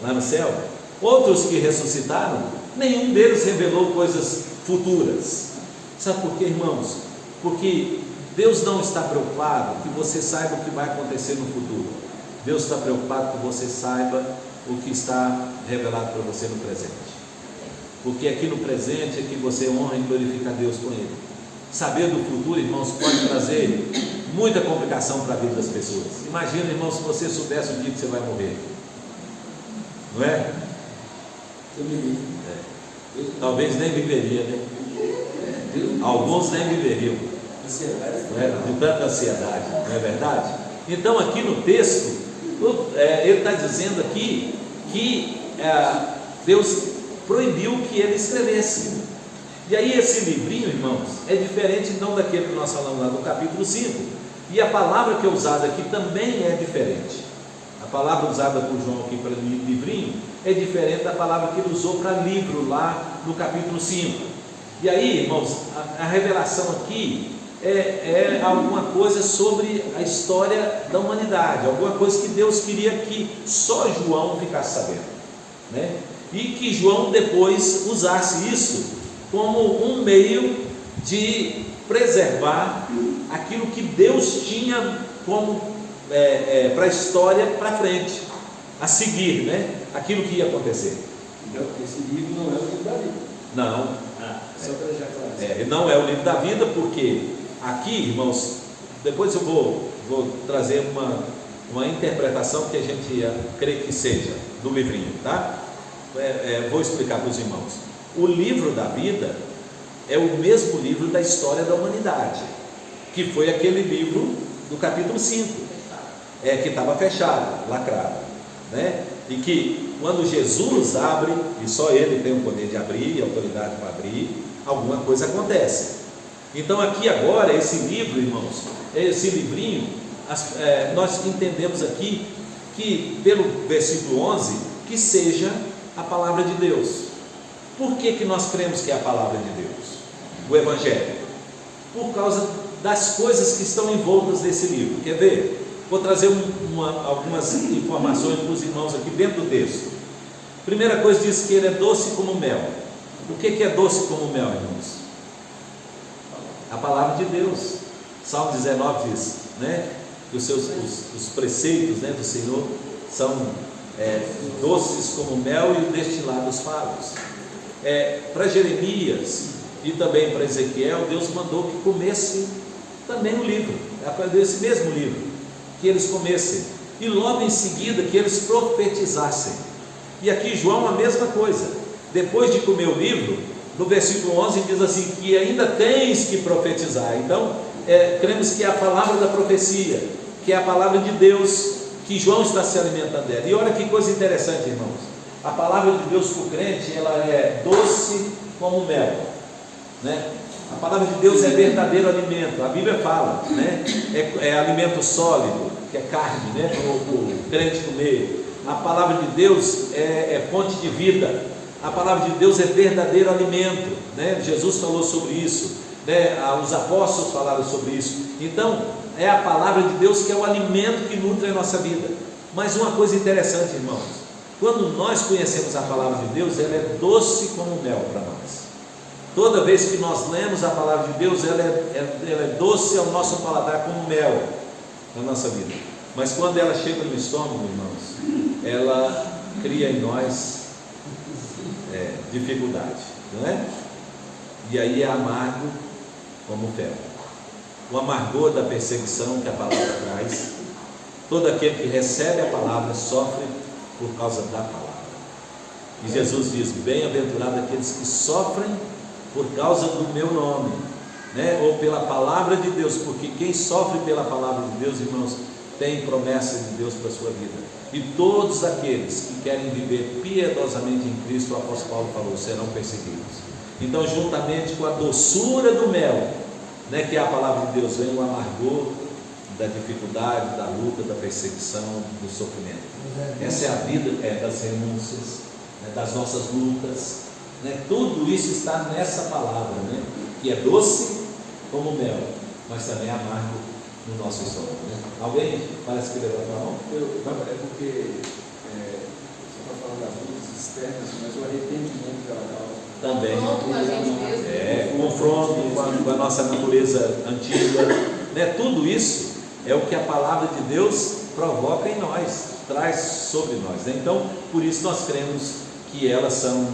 lá no céu. Outros que ressuscitaram, nenhum deles revelou coisas futuras. Sabe por quê, irmãos? Porque Deus não está preocupado que você saiba o que vai acontecer no futuro. Deus está preocupado que você saiba o que está revelado para você no presente. Porque aqui no presente é que você honra e glorifica a Deus com Ele. Saber do futuro, irmãos, pode trazer muita complicação para a vida das pessoas. Imagina, irmãos, se você soubesse o dia que você vai morrer, não é? Talvez nem viveria, né? Alguns nem viveriam, de tanta ansiedade, não é verdade? Então aqui no texto ele está dizendo aqui que Deus proibiu que ele escrevesse. E aí esse livrinho, irmãos, é diferente então daquele que nós falamos lá no capítulo 5, e a palavra que é usada aqui também é diferente. A palavra usada por João aqui para livrinho é diferente da palavra que ele usou para livro lá no capítulo 5. E aí, irmãos, a revelação aqui é alguma coisa sobre a história da humanidade, alguma coisa que Deus queria que só João ficasse sabendo, né? E que João depois usasse isso como um meio de preservar aquilo que Deus tinha como para a história para frente, a seguir, né? Aquilo que ia acontecer. Então, esse livro não é o livro da vida. Não. Só para deixar claro. Não é o livro da vida, porque aqui, irmãos, depois eu vou trazer uma interpretação que a gente crê que seja do livrinho, tá? Vou explicar para os irmãos. O livro da vida é o mesmo livro da história da humanidade, que foi aquele livro do capítulo 5, que estava fechado, lacrado, né? E que quando Jesus abre, e só Ele tem o poder de abrir e autoridade para abrir, alguma coisa acontece. Então aqui agora, esse livro, irmãos, esse livrinho, nós entendemos aqui que pelo versículo 11, que seja a palavra de Deus. Por que nós cremos que é a palavra de Deus? O Evangelho? Por causa das coisas que estão envoltas nesse livro. Quer ver? Vou trazer algumas informações para os irmãos aqui dentro do texto. Primeira coisa, diz que ele é doce como mel. O que é doce como mel, irmãos? A palavra de Deus. Salmo 19 diz, né, que os preceitos, né, do Senhor são doces como mel e o destilado dos favos. Para Jeremias e também para Ezequiel, Deus mandou que comesse também o livro, esse mesmo livro, que eles comessem, e logo em seguida que eles profetizassem. E aqui João a mesma coisa, depois de comer o livro, no versículo 11 diz assim, que ainda tens que profetizar. Então, cremos que é a palavra da profecia, que é a palavra de Deus, que João está se alimentando dela. E olha que coisa interessante, irmãos, a palavra de Deus para o crente, ela é doce como mel, né? A palavra de Deus é verdadeiro alimento. A Bíblia fala, né? É alimento sólido, que é carne, né? Para o crente comer. A palavra de Deus é fonte de vida. A palavra de Deus é verdadeiro alimento, né? Jesus falou sobre isso, né? Os apóstolos falaram sobre isso. Então, é a palavra de Deus que é o alimento que nutre a nossa vida. Mas uma coisa interessante, irmãos, quando nós conhecemos a palavra de Deus, ela é doce como mel para nós. Toda vez que nós lemos a palavra de Deus, ela é doce ao nosso paladar como mel na nossa vida. Mas quando ela chega no estômago, irmãos, ela cria em nós dificuldade, não é? E aí é amargo como fel. O amargor da perseguição que a palavra traz. Todo aquele que recebe a palavra sofre por causa da palavra. E Jesus diz, bem-aventurado aqueles que sofrem por causa do meu nome, né? Ou pela palavra de Deus, porque quem sofre pela palavra de Deus, irmãos, tem promessa de Deus para a sua vida. E todos aqueles que querem viver piedosamente em Cristo, o apóstolo Paulo falou, serão perseguidos. Então, juntamente com a doçura do mel, né, que é a palavra de Deus, vem o amargor da dificuldade, da luta, da perseguição, do sofrimento. Essa é a vida das renúncias, né, das nossas lutas, né? Tudo isso está nessa palavra, né? Que é doce como mel, mas também é amargo no nosso estômago, né? Alguém parece que levantou a mão? É porque você está falando das lutas externas, mas o arrependimento que ela causa também. Confronto com a gente mesmo. Confronto com a nossa natureza antiga, né? Tudo isso é o que a palavra de Deus provoca em nós, traz sobre nós, né? Então, por isso nós cremos que elas são,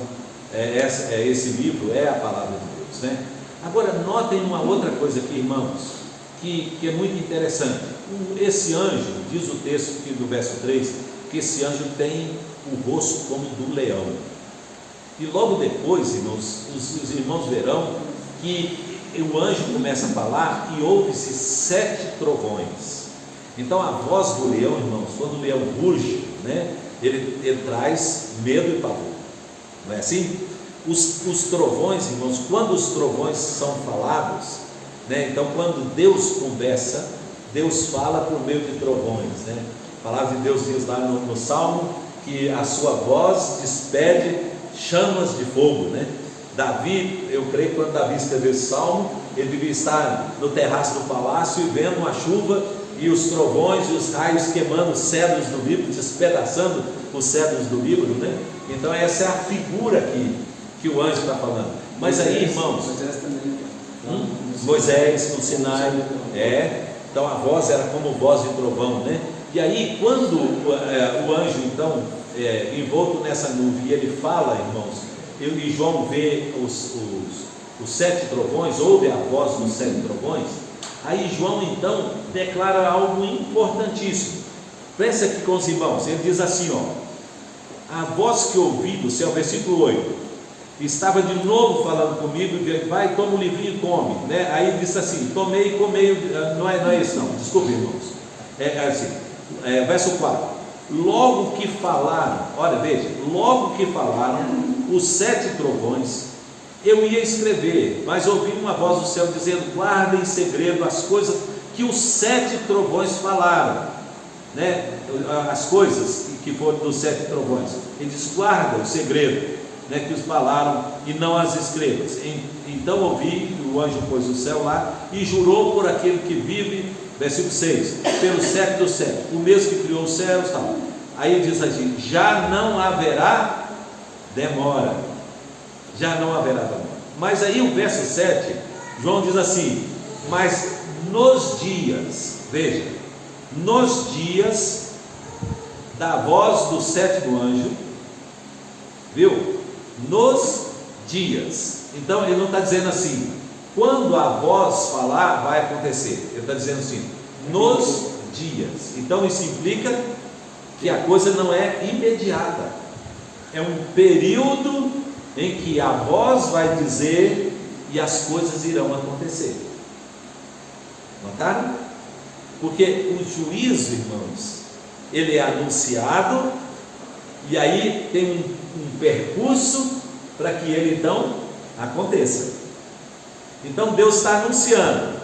esse livro é a palavra de Deus, né? Agora, notem uma outra coisa aqui, irmãos, que é muito interessante. Esse anjo, diz o texto aqui do verso 3, que esse anjo tem o rosto como do leão. E logo depois, irmãos, os irmãos verão que o anjo começa a falar e ouve-se 7 trovões. Então a voz do leão, irmãos, quando o leão ruge, né, ele traz medo e pavor, não é assim? Os trovões, irmãos, quando os trovões são falados, né, então quando Deus conversa, Deus fala por meio de trovões, né? A palavra de Deus diz lá no Salmo que a sua voz despede chamas de fogo, né? Davi, eu creio que quando Davi escreveu esse salmo, ele devia estar no terraço do palácio e vendo uma chuva e os trovões e os raios queimando os cedros do Líbano, despedaçando os cedros do Líbano, né? Então essa é a figura que o anjo está falando. Mas aí, irmãos, Moisés também. Moisés no Sinai, então a voz era como voz de trovão, né? E aí quando o anjo então envolto nessa nuvem e ele fala, irmãos, e João vê os 7 trovões, ouve a voz dos 7 trovões, aí João então declara algo importantíssimo. Presta aqui com os irmãos, ele diz assim, a voz que ouvi do céu, versículo 8, estava de novo falando comigo, vai, toma um livrinho e come, né? Aí ele disse assim, tomei e comei, não é isso não, desculpe, irmãos, verso 4, logo que falaram, olha, veja, logo que falaram os 7 trovões, eu ia escrever, mas ouvi uma voz do céu dizendo, guarda em segredo as coisas que os 7 trovões falaram, né? As coisas que foram dos 7 trovões, ele diz, guarda o segredo, né, que os falaram e não as escrevas. Então ouvi, o anjo pôs o céu lá e jurou por aquele que vive, versículo 6, pelo 7 do 7, o mesmo que criou os céus, tal. Aí ele diz assim, já não haverá demora, mas aí o verso 7, João diz assim, mas nos dias, veja, nos dias da voz do 7º anjo, viu? Nos dias. Então ele não está dizendo assim, quando a voz falar vai acontecer, ele está dizendo assim, nos dias. Então isso implica que a coisa não é imediata, é um período em que a voz vai dizer e as coisas irão acontecer. Notaram? Porque o juízo, irmãos, ele é anunciado e aí tem um percurso para que ele então aconteça. Então Deus está anunciando,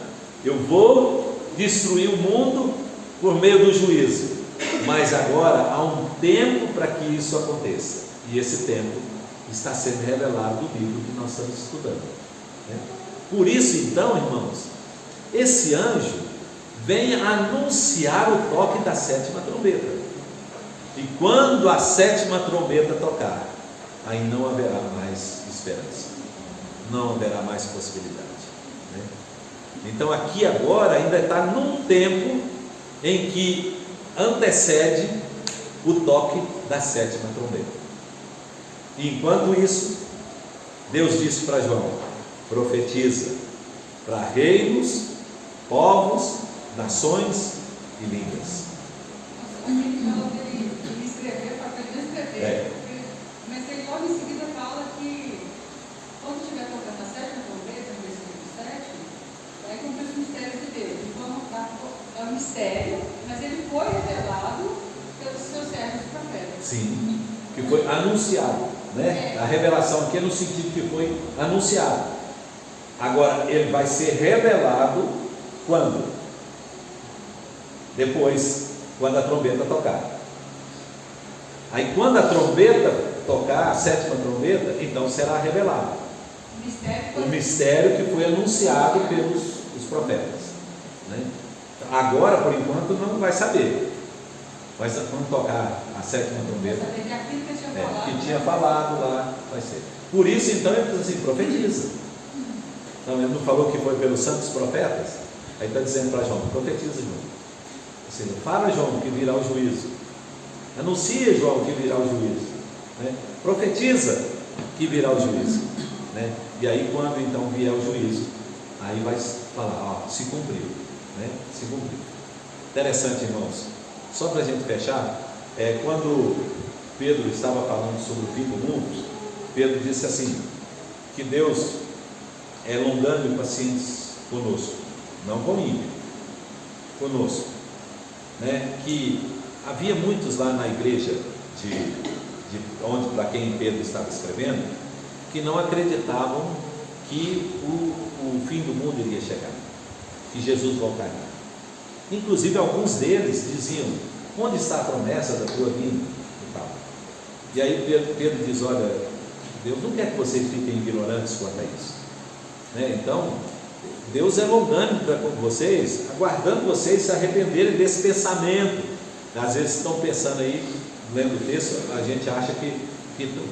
eu vou destruir o mundo por meio do juízo, mas agora há um tempo para que isso aconteça, e esse tempo está sendo revelado no livro que nós estamos estudando, né? Por isso então, irmãos, esse anjo vem anunciar o toque da 7ª trombeta. E quando a 7ª trombeta tocar, aí não haverá mais esperança, não haverá mais possibilidade, né? Então aqui agora ainda está num tempo em que antecede o toque da 7ª trombeta. E enquanto isso, Deus disse para João, profetiza para reinos, povos, nações e línguas. Mas ele logo em seguida fala que quando tiver tocando a 7ª trombeta, no versículo 7, vai cumprir os mistérios de Deus. Então é um mistério, mas ele foi revelado pelos seus servos profetas. Sim, que foi anunciado, né? A revelação aqui é no sentido que foi anunciado. Agora ele vai ser revelado quando? Depois, quando a trombeta tocar. Aí quando a trombeta tocar, a 7ª trombeta, então será revelado o mistério que foi anunciado pelos os profetas, né? Agora, por enquanto, não vai saber, mas quando tocar a 7ª trombeta, que tinha falado lá, vai ser. Por isso então ele diz assim, profetiza. Então ele não falou que foi pelos santos profetas? Aí está dizendo para João, profetiza, João. Assim, fala, João, que virá o juízo. Anuncia, João, que virá o juízo, né? Profetiza que virá o juízo, né? E aí quando então vier o juízo, aí vai falar, ó, se cumpriu, né? Se cumpriu. Interessante, irmãos, só para a gente fechar, quando Pedro estava falando sobre o fim do mundo, Pedro disse assim, que Deus é longânimo e paciente conosco, não com o ímpio, conosco, né? Que havia muitos lá na igreja para quem Pedro estava escrevendo, que não acreditavam que o fim do mundo iria chegar, que Jesus voltaria. Inclusive alguns deles diziam, onde está a promessa da tua vinda? E tal. E aí Pedro diz, olha, Deus não quer que vocês fiquem ignorantes quanto a isso, né? Então, Deus é longânimo com vocês, aguardando vocês se arrependerem desse pensamento. Às vezes estão pensando aí, lendo o texto, a gente acha que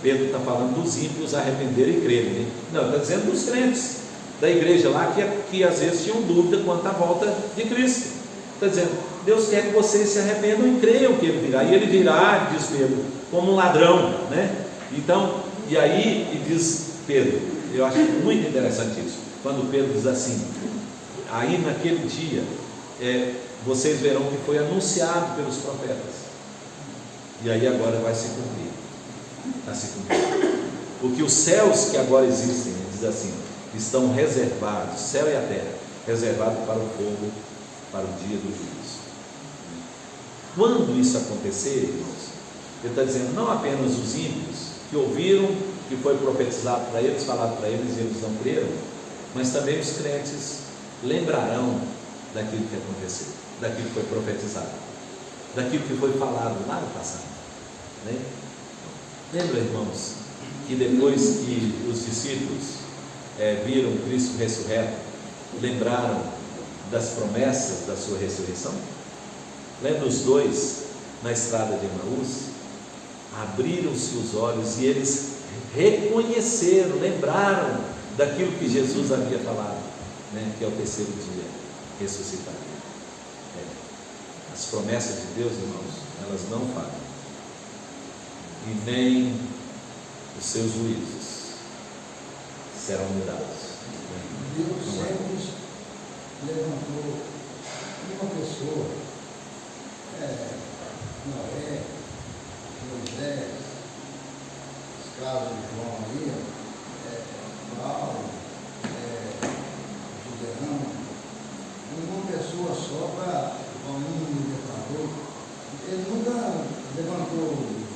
Pedro está falando dos ímpios arrependerem e crerem, né? Não, está dizendo dos crentes da igreja lá que às vezes tinham dúvida quanto à volta de Cristo. Está dizendo, Deus quer que vocês se arrependam e creiam que Ele virá. E Ele virá, diz Pedro, como um ladrão, né? Então, e aí, e diz Pedro, eu acho muito interessante isso, quando Pedro diz assim, aí naquele dia, vocês verão que foi anunciado pelos profetas, e aí agora vai se cumprir, está se cumprindo, porque os céus que agora existem, ele diz assim, estão reservados, céu e a terra, reservados para o fogo, para o dia do juízo. Quando isso acontecer, irmãos, ele está dizendo, não apenas os ímpios, que ouviram, que foi profetizado para eles, falado para eles, e eles não creram, mas também os crentes lembrarão daquilo que aconteceu, daquilo que foi profetizado, daquilo que foi falado lá no passado, né? Lembra, irmãos, que depois que os discípulos viram Cristo ressurreto, lembraram das promessas da sua ressurreição? Lembra os dois na estrada de Emaús? Abriram-se os olhos e eles reconheceram, lembraram daquilo que Jesus havia falado, né? Que é o terceiro dia ressuscitado. As promessas de Deus, irmãos, elas não falham, e nem os seus juízos serão mudados. Deus sempre levantou uma pessoa, Noé, Moisés, os casos de João aí, Paulo, Gideão, uma pessoa só para um libertador. Ele nunca levantou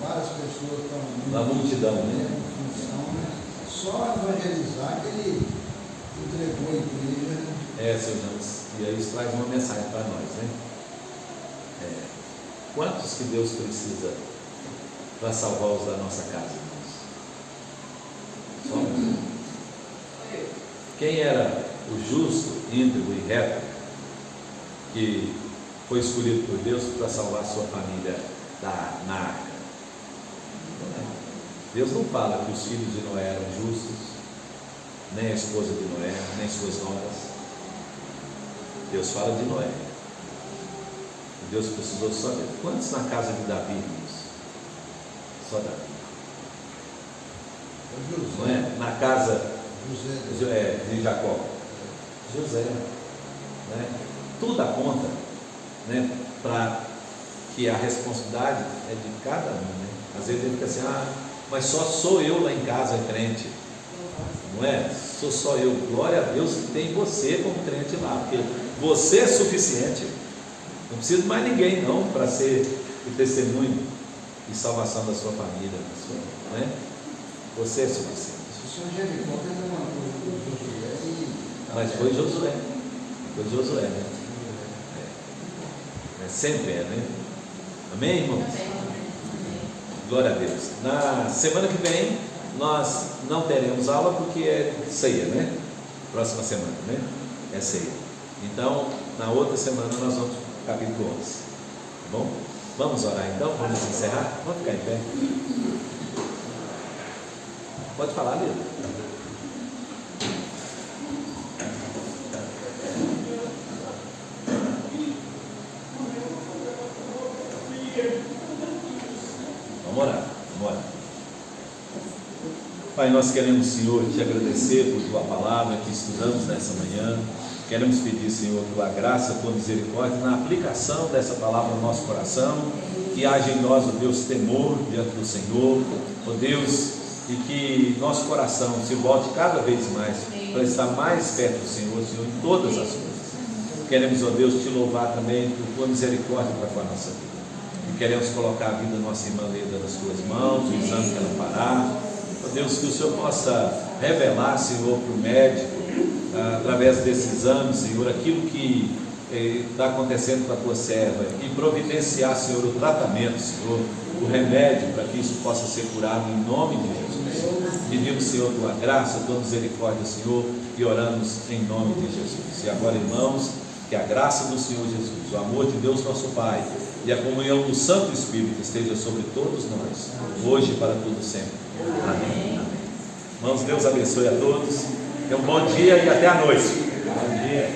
várias pessoas para uma multidão, né? Função, né? Só evangelizar que ele entregou a igreja. Seus irmãos, e aí isso traz uma mensagem para nós, né? Quantos que Deus precisa para salvar os da nossa casa, irmãos? Só um. Quem era o justo, íntegro e reto que foi escolhido por Deus para salvar a sua família na arca? Deus não fala que os filhos de Noé eram justos, nem a esposa de Noé, nem suas noras. Deus fala de Noé. Deus precisou só de quantos na casa de Davi, irmãos? Só Davi. Não é? Na casa de Jacó, José, né? Tudo aponta, né, para que a responsabilidade é de cada um, né? Às vezes ele fica assim, mas só sou eu lá em casa crente, não é? Sou só eu. Glória a Deus que tem você como crente lá, porque você é suficiente. Não precisa de mais ninguém não para ser o testemunho e salvação da sua família, né? Você é suficiente. O Senhor Jericó levantou Josué e... Mas foi Josué. Foi Josué, né? Sempre é, né? Amém, irmãos? Glória a Deus. Na semana que vem nós não teremos aula porque é ceia, né? Próxima semana, né? É ceia. Então, na outra semana nós vamos para o capítulo 11. Tá bom? Vamos orar então? Vamos encerrar? Vamos ficar em pé. Pode falar, Lila. Vamos orar. Pai, nós queremos, Senhor, te agradecer por tua palavra que estudamos nessa manhã. Queremos pedir, Senhor, tua graça, tua misericórdia na aplicação dessa palavra no nosso coração, que haja em nós, ó Deus, temor diante do Senhor, ó Deus, e que nosso coração se volte cada vez mais para estar mais perto do Senhor, Senhor, em todas as coisas. Queremos, ó Deus, te louvar também por tua misericórdia para com a nossa vida. E queremos colocar a vida da nossa irmã Leda nas tuas mãos, o exame que ela fará. Ó Deus, que o Senhor possa revelar, Senhor, para o médico, através desses exames, Senhor, aquilo que está acontecendo com a tua serva, e providenciar, Senhor, o tratamento, Senhor, o remédio para que isso possa ser curado em nome de Jesus. Pedimos, Senhor, tua graça, tua misericórdia, Senhor, e oramos em nome de Jesus. E agora, irmãos, que a graça do Senhor Jesus, o amor de Deus nosso Pai e a comunhão do Santo Espírito esteja sobre todos nós, hoje e para todo sempre. Amém. Irmãos, Deus abençoe a todos. Tenham um bom dia e até a noite. Bom dia.